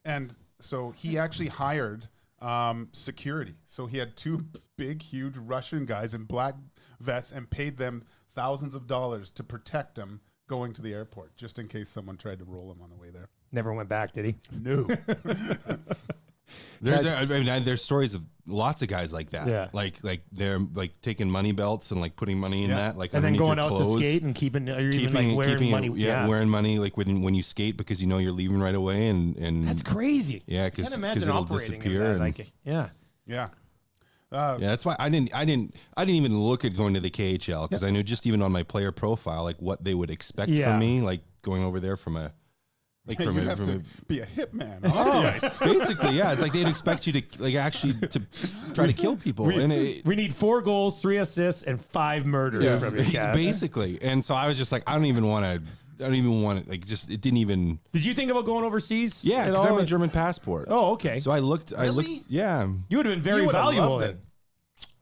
and so he actually hired security. So he had two big, huge Russian guys in black vests and paid them thousands of dollars to protect him going to the airport, just in case someone tried to roll him on the way there. Never went back, did he? No. There's stories of lots of guys like that. Yeah. Like they're like taking money belts and like putting money in that, like and then underneath going your out clothes. to skate and keeping wearing money. Wearing money like when you skate because you know you're leaving right away and That's crazy. Yeah, because it'll disappear. Yeah. Yeah, that's why I didn't even look at going to the KHL because I knew just even on my player profile like what they would expect from me, like going over there from a. Like you'd have to be a hitman off the ice. Basically, yeah. It's like they'd expect you to to try to kill people. We need 4 goals, 3 assists, and 5 murders from your cast. Basically. And so I was just like, I don't even want to, like, just, it didn't even. Did you think about going overseas? Yeah, because I have a German passport. Oh, okay. So I looked, yeah. You would have been very valuable then.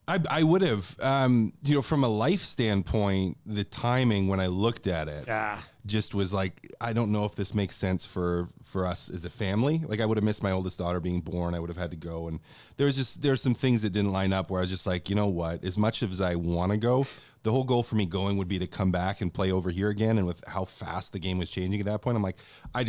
I would have, from a life standpoint, the timing when I looked at it just was like, I don't know if this makes sense for us as a family. Like I would have missed my oldest daughter being born. I would have had to go. And there's some things that didn't line up where I was just like, you know what, as much as I want to go, the whole goal for me going would be to come back and play over here again. And with how fast the game was changing at that point, I'm like, I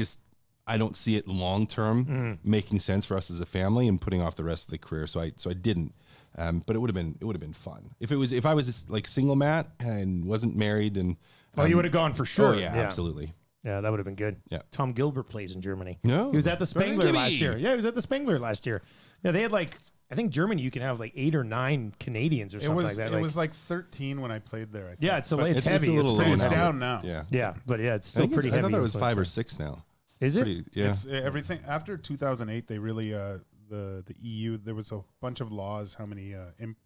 don't see it long-term making sense for us as a family and putting off the rest of the career. So I didn't. But it would have been fun if I was like single Matt and wasn't married and. You would have gone for sure. Oh yeah, absolutely. Yeah, that would have been good. Yeah. Tom Gilbert plays in Germany. No, he was at the Spengler last year. Yeah, he was at the Spengler last year. Yeah, they had I think Germany you can have like 8 or 9 Canadians or something like that. It was like 13 when I played there. I think. Yeah, it's heavy. It's a little low it's now. down now. Yeah, but yeah, it's still pretty heavy. I thought it was 5 or 6 now. Is it? Yeah. It's everything after 2008. They really the EU. There was a bunch of laws how many import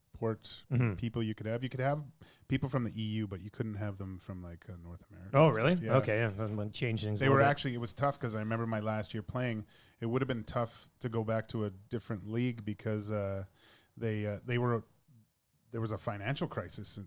people you could have. You could have people from the EU, but you couldn't have them from like North America. Oh, really? Yeah. Okay, yeah. Then change things. They were actually. It was tough because I remember my last year playing. It would have been tough to go back to a different league because they were. There was a financial crisis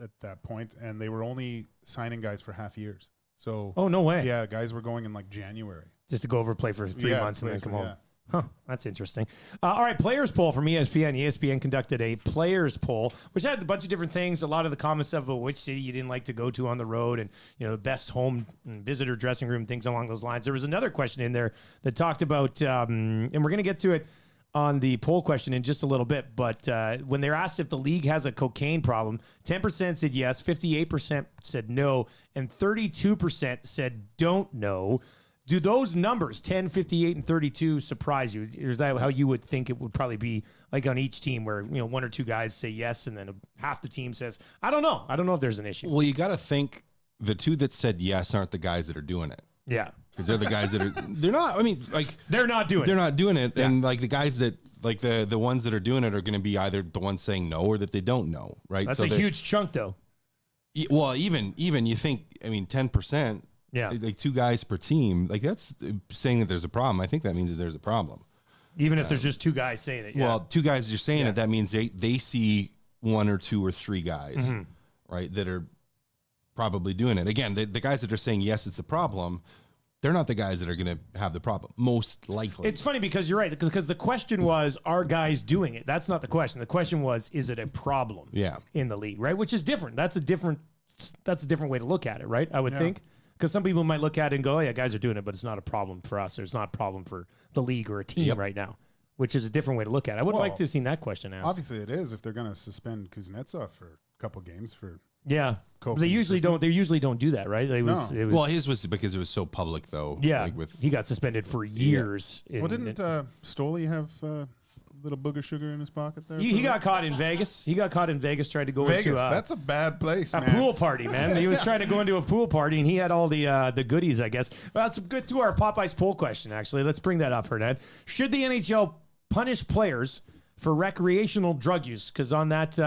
at that point, and they were only signing guys for half years. So. Oh no way! Yeah, guys were going in like January just to go over play for 3 months and then come home. Yeah. Huh, that's interesting. All right, players poll from ESPN. ESPN conducted a players poll, which had a bunch of different things. A lot of the common stuff about which city you didn't like to go to on the road, and the best home and visitor dressing room, things along those lines. There was another question in there that talked about, and we're going to get to it. on the poll question in just a little bit, but when they're asked if the league has a cocaine problem, 10% said yes, 58% said no, and 32% said don't know. Do those numbers, 10, 58, and 32, surprise you? Is that how you would think it would probably be like on each team where, one or two guys say yes and then half the team says, I don't know. I don't know if there's an issue. Well, you got to think the two that said yes aren't the guys that are doing it. Yeah. Because they're the guys that are, they're not, I mean, like. They're not doing it. They're not doing it. Yeah. And like the guys that, like the ones that are doing it are going to be either the ones saying no or that they don't know, right? That's a huge chunk though. Well, even you think, I mean, 10%. Yeah. Like two guys per team, like that's saying that there's a problem. I think that means that there's a problem. Even if there's just two guys saying it. Yeah. Well, two guys are saying it. That means they see one or two or three guys, right, that are probably doing it. Again, the guys that are saying, yes, it's a problem, they're not the guys that are going to have the problem, most likely. It's funny because you're right, because the question was, are guys doing it? That's not the question. The question was, is it a problem in the league, right? Which is different. That's a different way to look at it, right? I would think. Because some people might look at it and go, oh, yeah, guys are doing it, but it's not a problem for us. Or it's not a problem for the league or a team right now, which is a different way to look at it. I would like to have seen that question asked. Obviously, it is if they're going to suspend Kuznetsov for a couple games for. Yeah, they usually don't. They usually don't do that, right? It was, well, his was because it was so public, though. Yeah, like he got suspended for years. Well, didn't Stoley have little booger sugar in his pocket there? He got caught in Vegas. He got caught in Vegas trying to go into that's a bad place, a pool party, man. He was trying to go into a pool party, and he had all the goodies, I guess. Well, that's good to our Popeyes poll question, actually. Let's bring that up, Hernan. Should the NHL punish players for recreational drug use? Because on that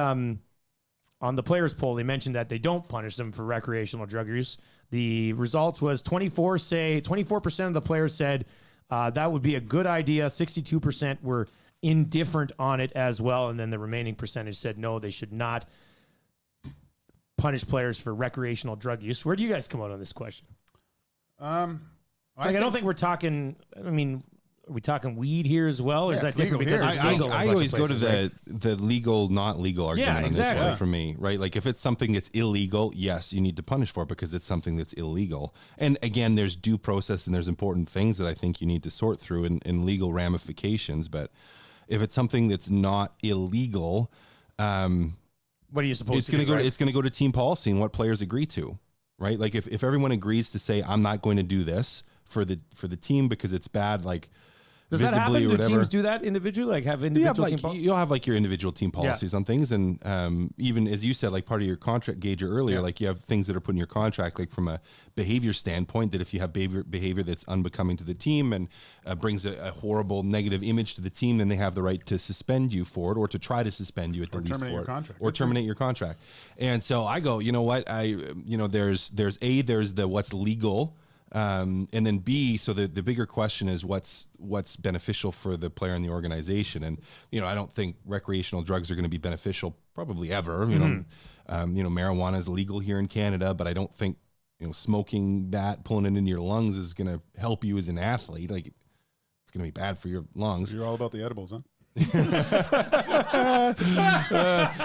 on the players poll, they mentioned that they don't punish them for recreational drug use. The results was 24% of the players said that would be a good idea. 62% were indifferent on it as well, and then the remaining percentage said no, they should not punish players for recreational drug use. Where do you guys come out on this question? I don't think we're talking. I mean, are we talking weed here as well? Or is that different because it's legal? I always go to the legal, not legal argument on this one for me, right? Like if it's something that's illegal, yes, you need to punish for it because it's something that's illegal. And again, there's due process and there's important things that I think you need to sort through in legal ramifications. But if it's something that's not illegal, what are you supposed to do? It's going to go to team policy and what players agree to, right? Like if everyone agrees to say, I'm not going to do this for the team because it's bad, like does that happen? Do teams do that individually? Like have individual team policies? You'll have like your individual team policies on things. And even as you said, like part of your contract, Gage, earlier, like you have things that are put in your contract, like from a behavior standpoint, that if you have behavior that's unbecoming to the team and brings a horrible negative image to the team, then they have the right to suspend you for it or to try to suspend you at the least for it. Or terminate your contract. And so I go, you know what? There's the what's legal. And then B, so the bigger question is what's beneficial for the player in the organization. And, I don't think recreational drugs are going to be beneficial probably ever. Marijuana is legal here in Canada, but I don't think, smoking that, pulling it into your lungs is going to help you as an athlete. Like it's going to be bad for your lungs. You're all about the edibles, huh?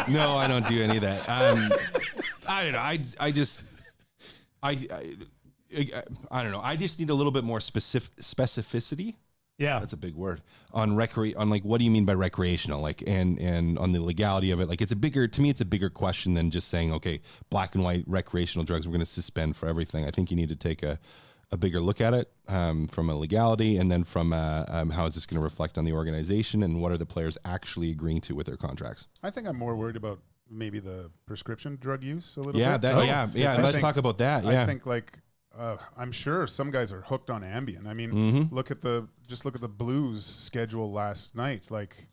No, I don't do any of that. I don't know. I don't know. I just need a little bit more specificity. Yeah, that's a big word on like what do you mean by recreational? Like and on the legality of it. Like it's a bigger question than just saying okay, black and white recreational drugs we're going to suspend for everything. I think you need to take a bigger look at it from a legality and then from how is this going to reflect on the organization and what are the players actually agreeing to with their contracts. I think I'm more worried about maybe the prescription drug use a little bit. Yeah. Let's talk about that. Yeah, I think like. I'm sure some guys are hooked on Ambien. I mean, look at the Blues schedule last night. Like,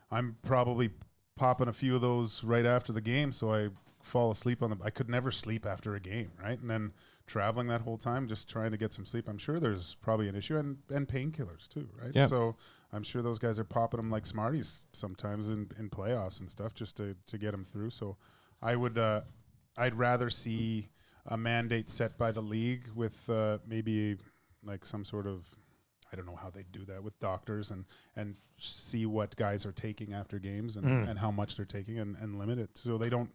I'm probably popping a few of those right after the game, so I fall asleep on them. I could never sleep after a game, right? And then traveling that whole time, just trying to get some sleep. I'm sure there's probably an issue, and painkillers too, right? Yeah. So I'm sure those guys are popping them like Smarties sometimes in playoffs and stuff just to get them through. So I'd rather see a mandate set by the league with maybe like some sort of, I don't know how they do that with doctors and see what guys are taking after games and how much they're taking and limit it so they don't,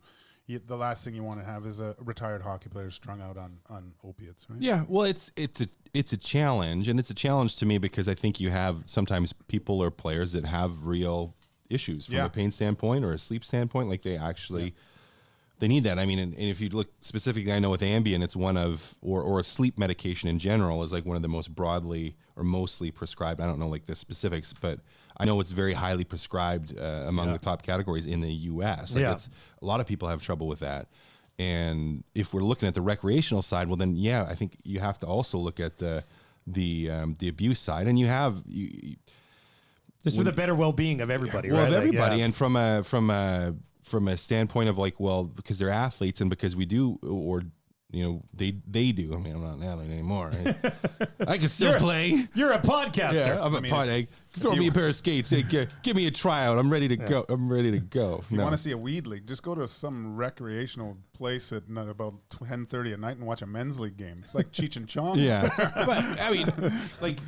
the last thing you want to have is a retired hockey player strung out on opiates, right? Yeah, well, it's a challenge, and it's a challenge to me because I think you have sometimes people or players that have real issues from a pain standpoint or a sleep standpoint, like they actually they need that. I mean, and if you look specifically, I know with Ambien, it's one of or a sleep medication in general is like one of the most broadly or mostly prescribed. I don't know like the specifics, but I know it's very highly prescribed among the top categories in the U.S. Like it's a lot of people have trouble with that. And if we're looking at the recreational side, well, then I think you have to also look at the abuse side, and you have just for the better well-being of everybody, well, right? of everybody, and from a standpoint of like, well, because they're athletes and because we do, or they do. I mean, I'm not an athlete anymore. I can still play. You're a podcaster. Yeah, I'm a pod. Throw me a pair of skates. Hey, give me a tryout. I'm ready to go. I'm ready to go. If you want to see a weed league, just go to some recreational place at about 10:30 at night and watch a men's league game. It's like Cheech and Chong. Yeah, but I mean, like.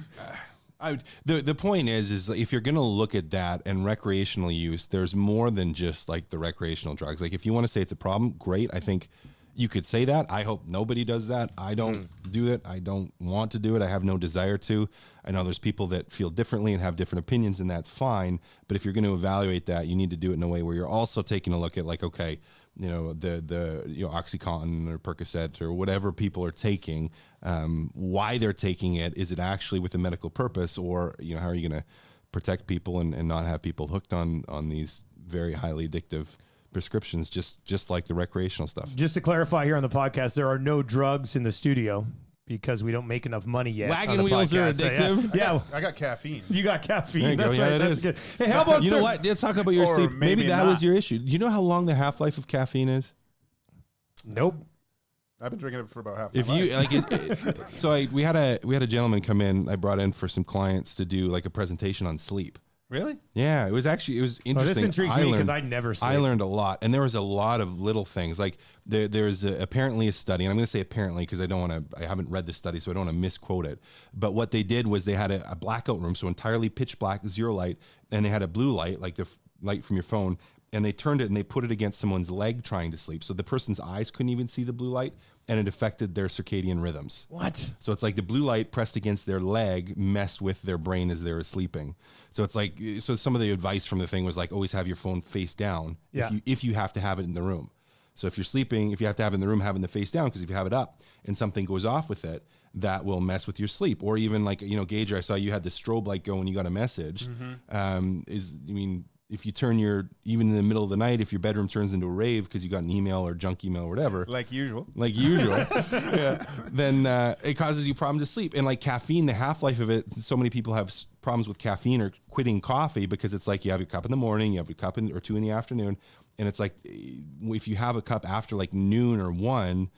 The point is if you're going to look at that and recreational use, there's more than just like the recreational drugs. Like if you want to say it's a problem, great. I think you could say that. I hope nobody does that. I don't do it. I don't want to do it. I have no desire to. I know there's people that feel differently and have different opinions, and that's fine. But if you're going to evaluate that, you need to do it in a way where you're also taking a look at like, okay, the OxyContin or Percocet or whatever people are taking, why they're taking it. Is it actually with a medical purpose, or how are you going to protect people and not have people hooked on these very highly addictive prescriptions, just like the recreational stuff. Just to clarify here on the podcast, there are no drugs in the studio because we don't make enough money yet. Wagon wheels are addictive. Yeah. I got caffeine. You got caffeine. There you That's go. right. Yeah, That's is. good. Hey, how about you know what? Let's talk about your Or sleep. Maybe that was not. your issue. Do you know how long the half-life of caffeine is? Nope. I've been drinking it for about half. If my you life. like, we had a gentleman come in. I brought in for some clients to do like a presentation on sleep. Really? Yeah, it was interesting. Oh, this intrigues me because I never sleep. I learned a lot, and there was a lot of little things. Like there's apparently a study, and I'm going to say apparently because I haven't read the study, so I don't want to misquote it. But what they did was they had a blackout room, so entirely pitch black, zero light, and they had a blue light, like the light from your phone, and they turned it and they put it against someone's leg trying to sleep. So the person's eyes couldn't even see the blue light, and it affected their circadian rhythms. What? So it's like the blue light pressed against their leg messed with their brain as they were sleeping. So it's like, so some of the advice from the thing was like, always have your phone face down if you have to have it in the room. So if you're sleeping, if you have to have it in the room, having the face down, because if you have it up and something goes off with it, that will mess with your sleep. Or even like, Gage, I saw you had the strobe light go when you got a message. If you turn even in the middle of the night, if your bedroom turns into a rave because you got an email or junk email or whatever. Like usual. Then it causes you problem to sleep. And like caffeine, the half-life of it, so many people have problems with caffeine or quitting coffee because it's like you have your cup in the morning, you have a cup or two in the afternoon. And it's like, if you have a cup after like noon or 1,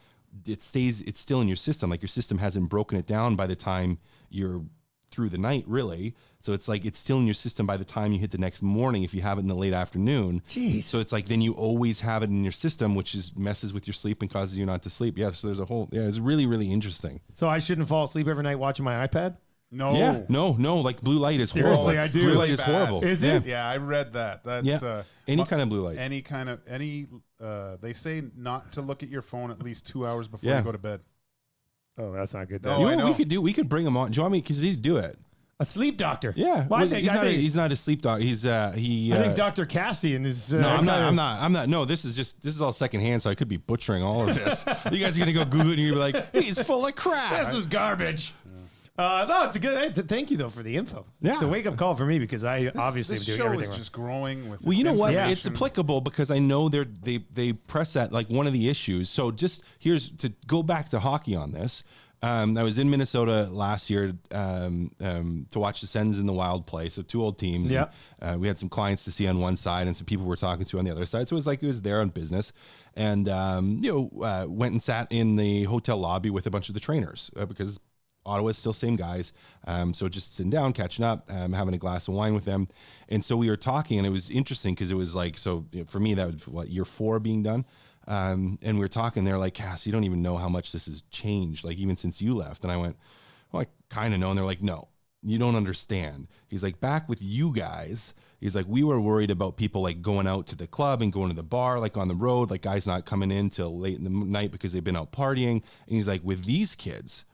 it's still in your system. Like your system hasn't broken it down by the time you're through the night, really. So it's like it's still in your system by the time you hit the next morning if you have it in the late afternoon. Jeez. So it's like then you always have it in your system, which messes with your sleep and causes you not to sleep. Yeah, so there's a whole it's really, really interesting. So I shouldn't fall asleep every night watching my iPad? No. Yeah, no, like blue light is Seriously, horrible. I do. Blue light Really is bad. horrible. Is it? Yeah, I read that. That's Any kind of blue light. They say not to look at your phone at least 2 hours before Yeah. you go to bed. Oh, that's not good. No, then. You know I what know. we could bring him on. Do you want me? Because he'd do it. A sleep doctor. Yeah. Well, Well, I think he's not a sleep doctor. He's I think Dr. Kassian is. No, I'm not. No, this is all secondhand, so I could be butchering all of this. You guys are gonna go Google it and you're gonna be like, he's full of crap. This is garbage. No, it's a good. Thank you though for the info. Yeah. It's a wake up call for me because I obviously am This doing show everything is wrong. just growing with. Well, you its know what? information. It's applicable because I know they press that like one of the issues. So just here's to go back to hockey on this. I was in Minnesota last year to watch the Sens and the Wild play. So 2 old teams. Yeah. And, we had some clients to see on one side and some people we're talking to on the other side. So it was there on business. And, went and sat in the hotel lobby with a bunch of the trainers because Ottawa's still same guys. So just sitting down, catching up, having a glass of wine with them. And so we were talking and it was interesting because it was like, so for me, that was year 4 being done. And we were talking, they're like, Kass, you don't even know how much this has changed, like even since you left. And I went, well, I kind of know. And they're like, no, you don't understand. He's like, back with you guys, he's like, we were worried about people like going out to the club and going to the bar, like on the road, like guys not coming in till late in the night because they've been out partying. And he's like, with these kids,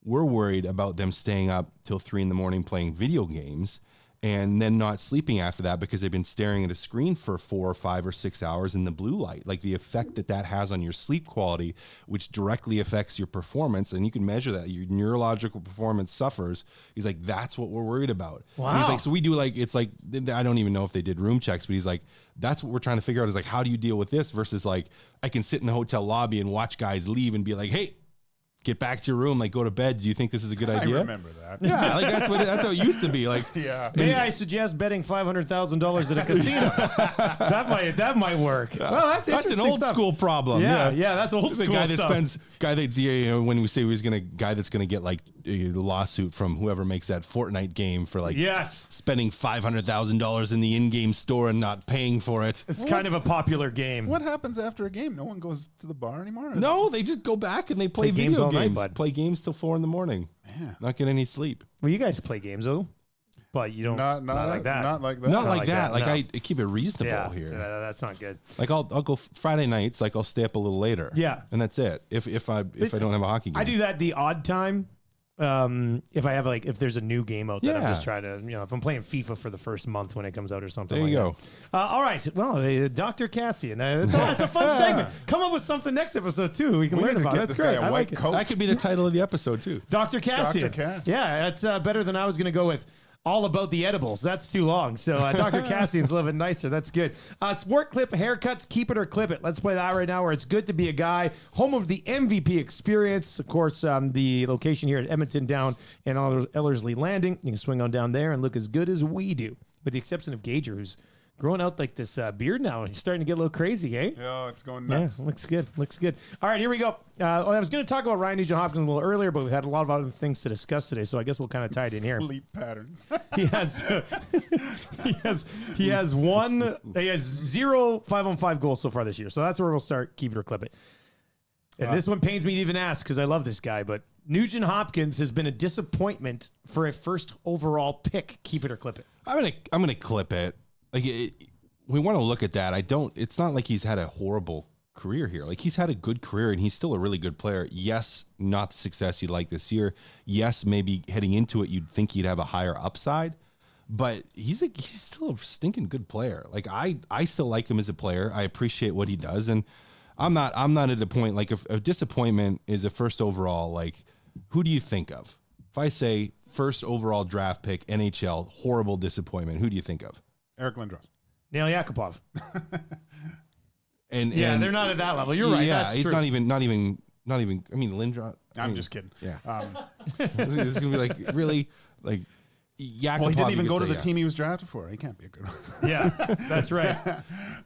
we're worried about them staying up till 3 a.m. playing video games and then not sleeping after that because they've been staring at a screen for 4 or 5 or 6 hours in the blue light, like the effect that has on your sleep quality, which directly affects your performance. And you can measure that your neurological performance suffers. He's like, that's what we're worried about. Wow. And he's like, so we do like, it's like, I don't even know if they did room checks, but he's like, that's what we're trying to figure out is like, how do you deal with this versus like, I can sit in the hotel lobby and watch guys leave and be like, hey, get back to your room, like go to bed. Do you think this is a good idea? I remember that. Yeah, like that's how it used to be. Like, Yeah. May I suggest betting $500,000 at a casino? that might work. Well, that's an interesting old stuff. school problem. Yeah, that's old The school guy that stuff. when we say he was guy that's gonna get like a lawsuit from whoever makes that Fortnite game for like Yes. spending $500,000 in the in-game store and not paying for it. It's kind of a popular game. What happens after a game? No one goes to the bar anymore? No, they just go back and they play games video all night, games. bud. Play games till 4 a.m. Yeah. Not get any sleep. Well, you guys play games though, but you don't. Not like that. Not like that. Not like like that. that, Like no. I keep it reasonable Yeah, here. that's not good. Like I'll go Friday nights. Like I'll stay up a little later. Yeah. and that's it. If I don't have a hockey game, I do that the odd time. If I have if there's a new game out that I'm Yeah. just trying to, if I'm playing FIFA for the first month when it comes out or something. There you like go. that. All right. Well, Dr. Kassian. It's a fun segment. Come up with something next episode too. We can We learn need to about. get That's this guy great. a I white like it. coat. That could be the title of the episode too. Dr. Kassian. Dr. Kass. Yeah, that's better than I was going to go with. All about the edibles. That's too long. So Dr. Kassian's a little bit nicer. That's good. Sport Clip haircuts. Keep it or clip it. Let's play that right now where it's good to be a guy. Home of the MVP experience. Of course, the location here at Edmonton down in Ellerslie Landing. You can swing on down there and look as good as we do. With the exception of Gage, who's growing out like this beard now. He's starting to get a little crazy, eh? Yeah, it's going Yeah, nuts. looks good. Looks good. All right, here we go. I was going to talk about Ryan Nugent-Hopkins a little earlier, but we had a lot of other things to discuss today, so I guess we'll kind of tie it in here. Sleep patterns. He has he has 0 5-on-5 goals so far this year. So that's where we'll start. Keep it or clip it. And this one pains me to even ask because I love this guy, but Nugent-Hopkins has been a disappointment for a first overall pick. Keep it or clip it. I'm gonna clip it. Like we want to look at that. It's not like he's had a horrible career here. Like he's had a good career and he's still a really good player. Yes, not the success you'd like this year. Yes, maybe heading into it you'd think he'd have a higher upside. But he's still a stinking good player. Like I still like him as a player. I appreciate what he does, and I'm not at a point like if a disappointment is a first overall. Like who do you think of? If I say first overall draft pick NHL, horrible disappointment, who do you think of? Eric Lindros. Neil Yakupov. And They're not at that level. You're right. Yeah, That's he's true. not even. I mean, Lindros. I'm just kidding. Yeah. It's gonna be like really like. Yakupov, Well, he didn't you even could go to say, the team he was drafted for. He can't be a good one. Yeah, that's right.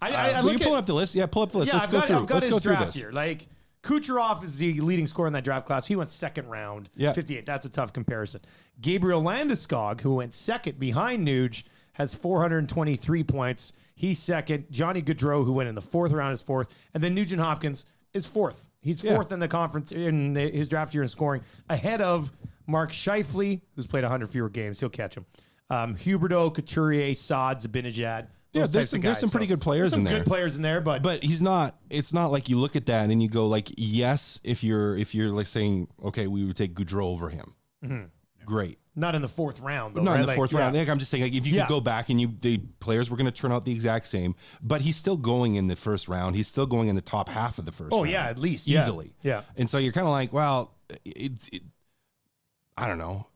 I Will look you pull at, up the list? Yeah, pull up the list. yeah, Let's go through. I've got Let's his go through draft this. here. Like Kucherov is the leading scorer in that draft class. He went second round, Yeah. 58. That's a tough comparison. Gabriel Landeskog, who went second behind Nuge, has 423 points. He's second. Johnny Gaudreau, who went in the fourth round, is fourth. And then Nugent-Hopkins is fourth. He's fourth in the conference in his draft year in scoring, ahead of Mark Scheifele, who's played 100 fewer games. He'll catch him. Huberdeau, Couturier, Saad, Zibanejad. Yeah, There's some pretty good players some in there. good players in there, But he's not. It's not like you look at that and you go like, yes, if you're like saying, okay, we would take Gaudreau over him. Great. not in the fourth round. Though, Not right? in the fourth round. Like, I'm just saying, like, if you Yeah. could go back and the players were going to turn out the exact same, but he's still going in the first round. He's still going in the top half of the first round. Oh yeah, at least easily. Yeah. And so you're kind of like, well, I don't know,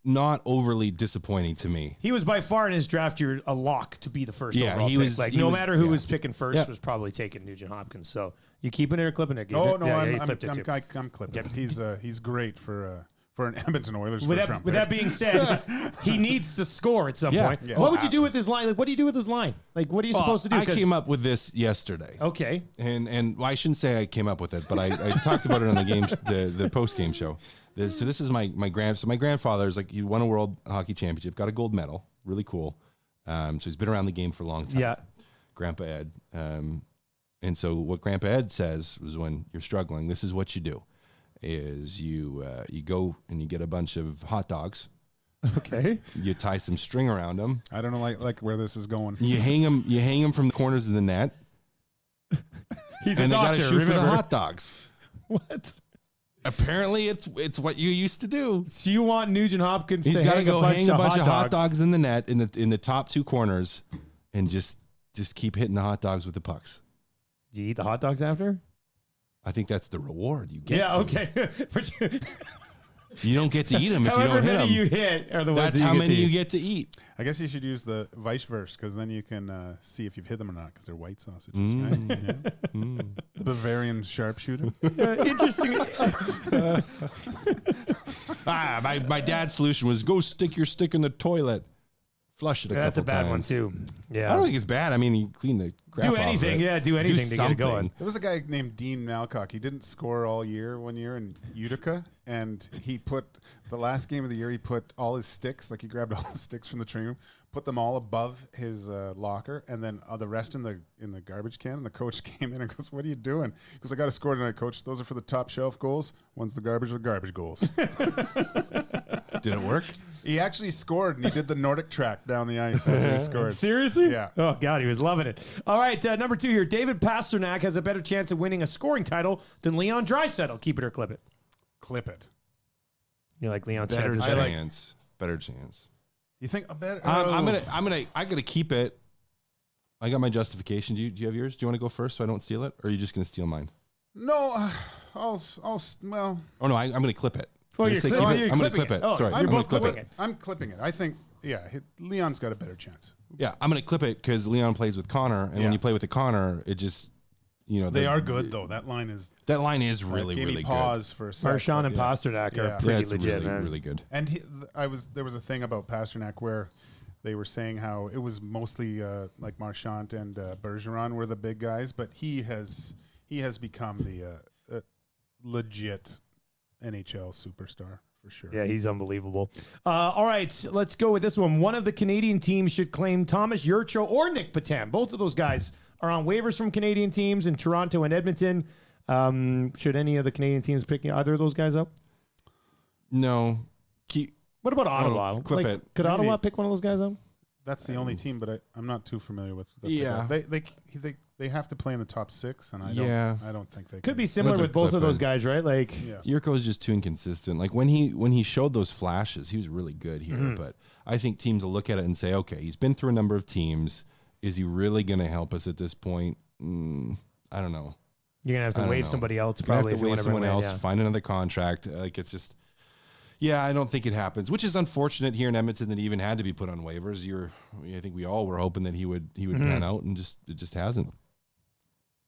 not overly disappointing to me. He was by far in his draft year a lock to be the first Yeah, overall he pick. was- Like he no was- matter who yeah. was picking first Yeah. was probably taking Nugent Hopkins. So you keeping it or clipping it? Gage? Oh no, yeah, you I'm clipped it too. clipping it. He's great for an Edmonton Oilers With first that, round with pick. that being said, he needs to score at some Yeah. point. Yeah. What would you do with his line? Like, what do you do with his line? Like, what are you supposed to do? I 'Cause- came up with this yesterday. Okay. And well, I shouldn't say I came up with it, but I talked about it on the game, the post game show. So this is my grandfather's like, he won a world hockey championship, got a gold medal, really cool. So he's been around the game for a long time. Yeah. Grandpa Ed. And so what Grandpa Ed says was, when you're struggling, this is what you do: is you go and you get a bunch of hot dogs, Okay. You tie some string around him. I don't know like where this is going. You hang him from the corners of the net. He's and a doctor, they got to shoot remember? for the hot dogs. What? Apparently, it's what you used to do. So you want Nugent Hopkins He's to got to hang go hang a bunch of hot dogs dogs in the net in the top two corners, and just keep hitting the hot dogs with the pucks. Do you eat the hot dogs after? I think that's the reward you get. Yeah, to. okay. But You don't get to eat them if you however don't hit many them. you hit are the ones That's that how many eat. you get to eat. I guess you should use the vice versa because then you can see if you've hit them or not because they're white sausages, right? Yeah. The Bavarian sharpshooter. Interesting. My dad's solution was go stick your stick in the toilet. Flush it a That's a couple bad times. one too. Yeah. I don't think it's bad. I mean, you clean the crap do off of anything. it. Yeah, do anything to get it going. something. There was a guy named Dean Malcock. He didn't score all year one year in Utica, and he put the last game of the year. He put all his sticks, like he grabbed all the sticks from the training room, put them all above his locker, and then the rest in the garbage can. And the coach came in and goes, "What are you doing?" He goes, "I got to score tonight, coach. Those are for the top shelf goals. One's the garbage goals." Did it work? He actually scored, and he did the Nordic track down the ice after he scored. Seriously? Yeah. Oh, God, he was loving it. All right, number 2 here. David Pasternak has a better chance of winning a scoring title than Leon Draisaitl. Keep it or clip it. Clip it. You like Leon's Better chances? chance. Better chance. You think a better? I gotta keep it. I got my justification. Do you have yours? Do you want to go first so I don't steal it, or are you just gonna steal mine? No, well. Oh no, I'm gonna clip it. Oh, I'm you're gonna clipping keep it. I'm gonna Clipping clip it. it. Oh, Sorry, you're I'm gonna both clip clipping it. it. I'm clipping it. I think, Leon's got a better chance. Yeah, I'm gonna clip it because Leon plays with Connor, and when Yeah. you play with the Connor, it just They are good though. That line is That line is really gave me really pause for a second. Marchand and Pasternak Yeah. are good. pretty Yeah, it's legit, really man. really good. And there was a thing about Pasternak where they were saying how it was mostly like Marchand and Bergeron were the big guys, but he has become the legit NHL superstar for sure. Yeah, he's unbelievable. All right, let's go with this one. One of the Canadian teams should claim Thomas Jurco or Nick Patan. Both of those guys are on waivers from Canadian teams in Toronto and Edmonton. Should any of the Canadian teams pick either of those guys up? No, What about Ottawa? clip it. Could Maybe. Ottawa pick one of those guys up? That's the only team, but I'm not too familiar with. Yeah. They have to play in the top 6, and I don't think they Could can. be similar Clip it, with both clip of those it. guys, right? Like, Yeah. Jurco is just too inconsistent. Like when he showed those flashes, he was really good here. Mm-hmm. But I think teams will look at it and say, okay, he's been through a number of teams. Is he really going to help us at this point? I don't know. you're gonna have to I don't wave know. somebody else You're gonna probably have if to you wait want to someone win, else, yeah. find another contract. Like it's just, yeah, I don't think it happens. Which is unfortunate here in Edmonton that he even had to be put on waivers. I think we all were hoping that he would Mm-hmm. pan out, and it just hasn't.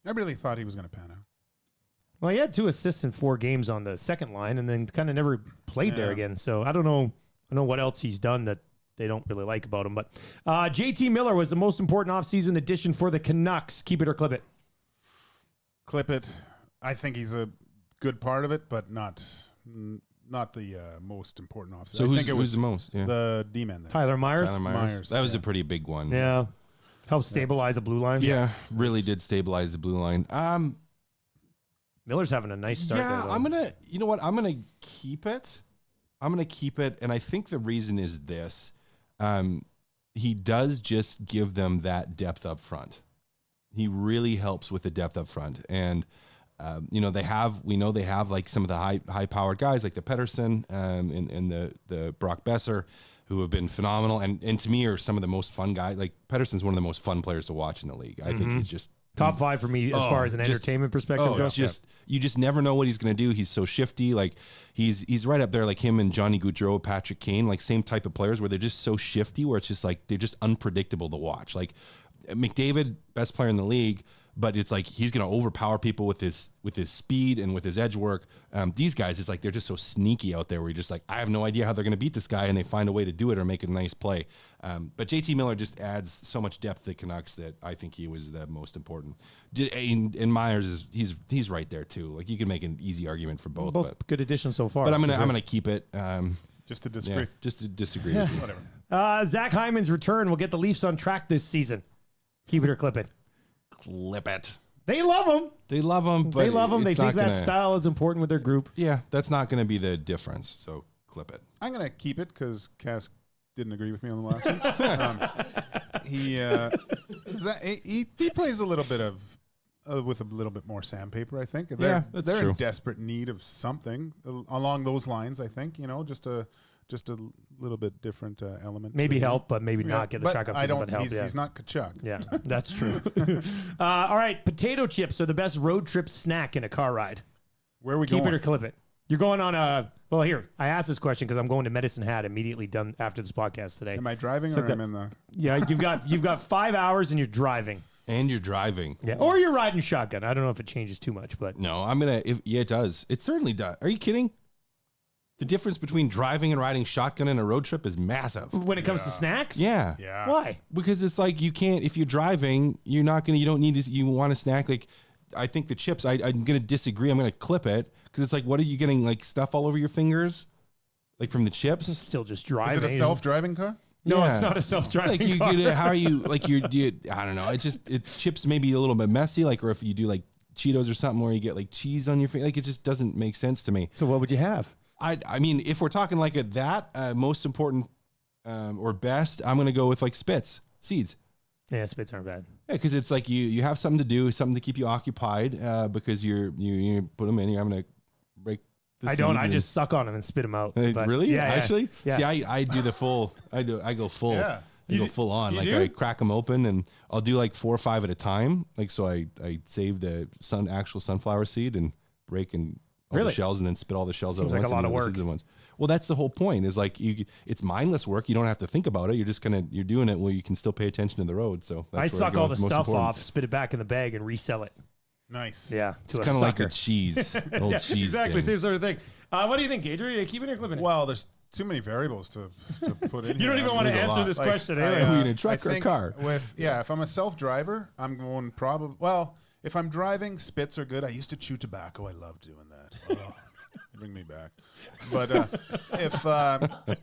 I really thought he was going to pan out. Well, he had 2 assists in 4 games on the second line, and then kind of never played there Yeah. again. So I don't know. I know what else he's done that they don't really like about him. But JT Miller was the most important offseason addition for the Canucks. Keep it or clip it. Clip it. I think he's a good part of it, but not the most important offseason. So I who's think it was the most? Yeah. the D-man there. Tyler Myers. Tyler Myers. That was a pretty big one. Yeah. Helped stabilize the blue line. Yeah, really did stabilize the blue line. Miller's having a nice start there, though. I'm gonna keep it. And I think the reason is this: he does just give them that depth up front. He really helps with the depth up front, and we know they have like some of the high powered guys like the Pettersson and the Brock Besser, who have been phenomenal, and to me are some of the most fun guys. Like Pettersson's one of the most fun players to watch in the league. I think he's just Top 5 for me as far as an entertainment perspective goes. you just never know what he's going to do. He's so shifty. Like he's right up there, like him and Johnny Gaudreau, Patrick Kane, like same type of players where they're just so shifty, where it's just like they're just unpredictable to watch. Like McDavid, best player in the league, but it's like he's going to overpower people with his speed and with his edge work. These guys, it's like they're just so sneaky out there where you're just like, I have no idea how they're going to beat this guy, and they find a way to do it or make a nice play. But JT Miller just adds so much depth to the Canucks that I think he was the most important. And Myers he's right there too. Like you can make an easy argument for both. Both good additions so far. But I'm for sure. gonna keep it. Just to disagree. Just to disagree with you. Whatever. Zach Hyman's return will get the Leafs on track this season. Keep it or clip it. Clip it. They love him. They love him. But They love him. They it's think not that gonna- style is important with their group. Yeah, that's not going to be the difference. So clip it. I'm gonna keep it because Kass didn't agree with me on the last one. He plays a little bit of with a little bit more sandpaper. I think they're true. in desperate need of something along those lines. I think just a little bit different element. Maybe help, but maybe not get the track on season, but help. He's not Kachuk. Yeah, that's true. All right, potato chips are the best road trip snack in a car ride. Where are we Keep going? it or clip it. You're going on a... Well, here, I asked this question because I'm going to Medicine Hat immediately done after this podcast today. Am I driving or am I in the... Yeah, you've got 5 hours and you're driving. And you're driving. Yeah, or you're riding shotgun. I don't know if it changes too much, but... No, it does. It certainly does. Are you kidding? The difference between driving and riding shotgun in a road trip is massive. When it comes to snacks? Yeah. Yeah. Why? Because it's like you can't, if you're driving, you don't need to, you want a snack. Like, I think the chips, I'm going to disagree. I'm going to clip it because it's like, what are you getting, like stuff all over your fingers? Like from the chips? It's still just Is driving. it a self-driving car? No, Yeah. it's not a self-driving Like car. how are you, like I don't know. Chips may be a little bit messy. Like, or if you do like Cheetos or something where you get like cheese on your face, like it just doesn't make sense to me. So what would you have? I mean, if we're talking like most important or best, I'm going to go with like Spitz, seeds. Yeah, spits aren't bad. Yeah, because it's like you have something to do, something to keep you occupied because you put them in, you're having to break the I don't. seeds I and- just suck on them and spit them out. But really? Yeah, Actually? Yeah. See, I do the full, I go full. Yeah. I go full on. Like I crack them open and I'll do like 4 or 5 at a time. Like, so I save the actual sunflower seed and break and all Really? the shells and then spit all the shells Seems out like at a once. lot of and do the work. seeds at once. Well, that's the whole point is like it's mindless work. You don't have to think about it. You're just you're doing it while you can still pay attention to the road. So that's I where suck go. all the It's most stuff important. off, spit it back in the bag, and resell it. Nice. Yeah, to It's a kind of like sucker. the cheese, old Yeah, cheese. exactly, thing. same sort of thing. What do you think, Gage? Are you keeping it or clipping it? Well, there's too many variables to put in. You don't here. even want to There's a answer lot. this Like, question I, anyway. Are we in a truck I or a think car? if I'm a self-driver, I'm going probably. Well, if I'm driving, spits are good. I used to chew tobacco. I loved doing that. Oh, bring me back. But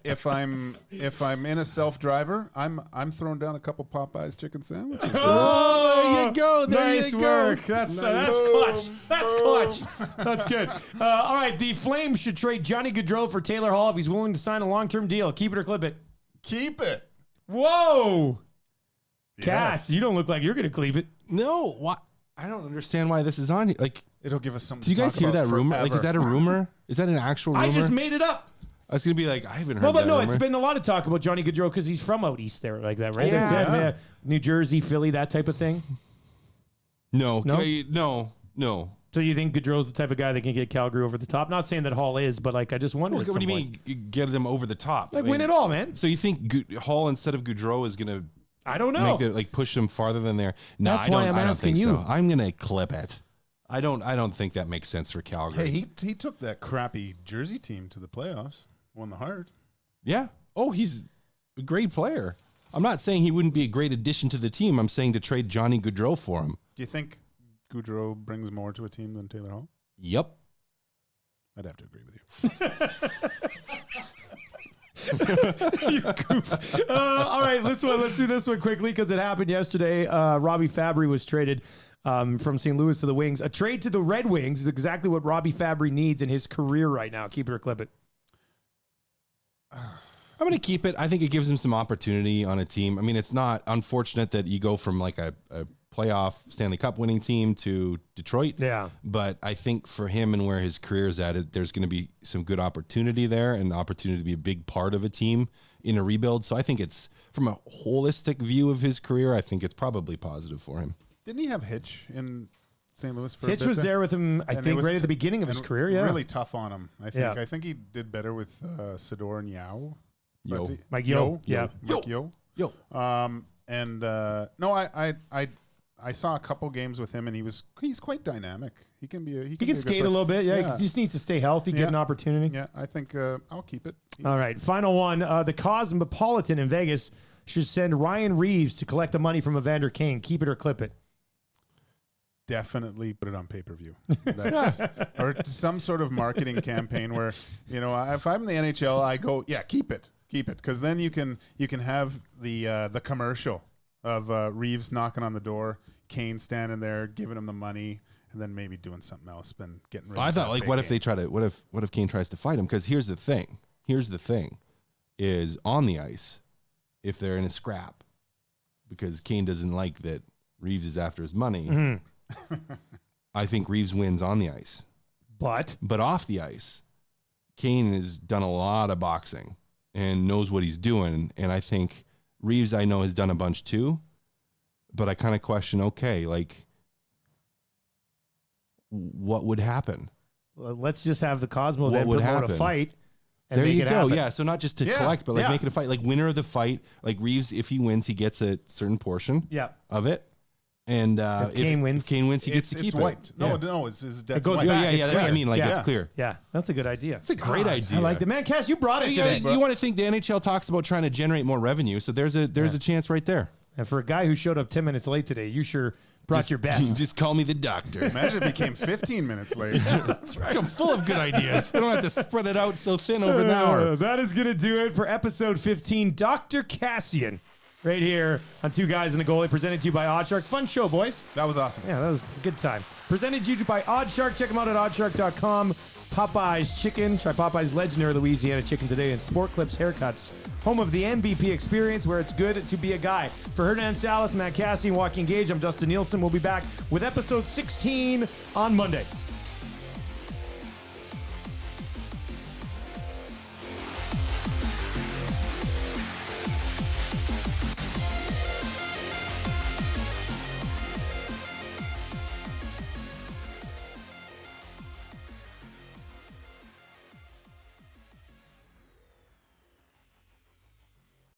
if I'm in a self-driver, I'm throwing down a couple Popeyes chicken sandwiches. Oh, there you go. There nice you go. work. That's clutch. That's clutch. That's good. All right, the Flames should trade Johnny Gaudreau for Taylor Hall if he's willing to sign a long-term deal. Keep it or clip it. Keep it. Whoa. Cass, Yes. you don't look like you're going to clip it. No, what? I don't understand why this is on here. Like, It'll give us something. do you to guys talk hear about that rumor? Like, is forever. that a rumor? Is that an actual rumor? I just made it up. I was gonna be like, I haven't heard. Well, but that no, rumor. it's been a lot of talk about Johnny Gaudreau because he's from out east there, like that, right? Yeah. That's it, New Jersey, Philly, that type of thing. no, No? no. So you think Gaudreau's the type of guy that can get Calgary over the top? Not saying that Hall is, but like I just wonder. What do you mean get them over the top? Like I mean, win it all, man. So you think Hall instead of Gaudreau is gonna I don't know. make it like push them farther than there? No, That's I don't. why I'm I don't asking think you. so. I'm gonna clip it. I don't think that makes sense for Calgary. Hey, he took that crappy Jersey team to the playoffs. Won the Hart. Yeah. Oh, he's a great player. I'm not saying he wouldn't be a great addition to the team. I'm saying to trade Johnny Gaudreau for him. Do you think Gaudreau brings more to a team than Taylor Hall? Yep. I'd have to agree with you. You goof. All right, let's do this one quickly because it happened yesterday. Robbie Fabry was traded from St. Louis to the Wings. A trade to the Red Wings is exactly what Robbie Fabry needs in his career right now. Keep it or clip it. I'm going to keep it. I think it gives him some opportunity on a team. I mean, it's not unfortunate that you go from like a playoff Stanley Cup winning team to Detroit. Yeah. But I think for him and where his career is at, there's going to be some good opportunity there and opportunity to be a big part of a team in a rebuild. So I think it's from a holistic view of his career, I think it's probably positive for him. Didn't he have Hitch in St. Louis for a Hitch bit was there with him, I And it think, was right at the beginning of his and career. Yeah. Really tough on him. I think. Yeah. I think he did better with Sador and Yao. Yo. But Mike Yeo, yeah. Mike Yeo. Yo. No, I saw a couple games with him, and he's quite dynamic. He can be. He can skate a little bit. Yeah, he just needs to stay healthy, get Yeah. an opportunity. Yeah, I think I'll keep it. All right, final one. The Cosmopolitan in Vegas should send Ryan Reaves to collect the money from Evander Kane. Keep it or clip it. Definitely put it on pay-per-view. That's or some sort of marketing campaign where, if I'm in the NHL, I go, yeah, keep it, because then you can have the commercial of Reaves knocking on the door, Kane standing there giving him the money, and then maybe doing something else, then getting rid of I thought, that like, big what if game. they try to? What if Kane tries to fight him? Because here's the thing: Here's the thing, is on the ice, if they're in a scrap, because Kane doesn't like that Reaves is after his money, I think Reaves wins on the ice. But off the ice, Kane has done a lot of boxing and knows what he's doing. And I think Reaves, I know, has done a bunch too. But I kind of question, okay, like, what would happen? Well, let's just have the Cosmo What then would promote happen? a fight. And There make you it go. happen. Yeah. So not just to Yeah. collect, but like Yeah. make it a fight. Like winner of the fight, like Reaves, if he wins, he gets a certain portion Yeah. of it. And If Kane wins, he gets to keep it's it. wiped. No, Yeah. no, it's debt. It goes wiped. back. Yeah, It's that's what I clear. mean. Like Yeah. it's clear. Yeah, that's a good idea. It's a great idea. I like the man, Cass. You brought it today. You want to think the NHL talks about trying to generate more revenue, so there's a chance right there. And for a guy who showed up 10 minutes late today, you sure brought your best. Just call me the doctor. Imagine if he came 15 minutes late. I'm full of good ideas. I don't have to spread it out so thin over an hour. That is going to do it for episode 15. Dr. Kassian, right here on Two Guys and a Goalie, presented to you by Oddshark. Fun show, boys. That was awesome. Yeah, that was a good time. Presented to you by Oddshark. Check them out at oddshark.com. Popeye's Chicken. Try Popeye's legendary Louisiana chicken today. And Sport Clips Haircuts, home of the MVP experience, where it's good to be a guy. For Hernan Salas, Matt Kassian, Walking Gage, I'm Dustin Nielsen. We'll be back with episode 16 on Monday.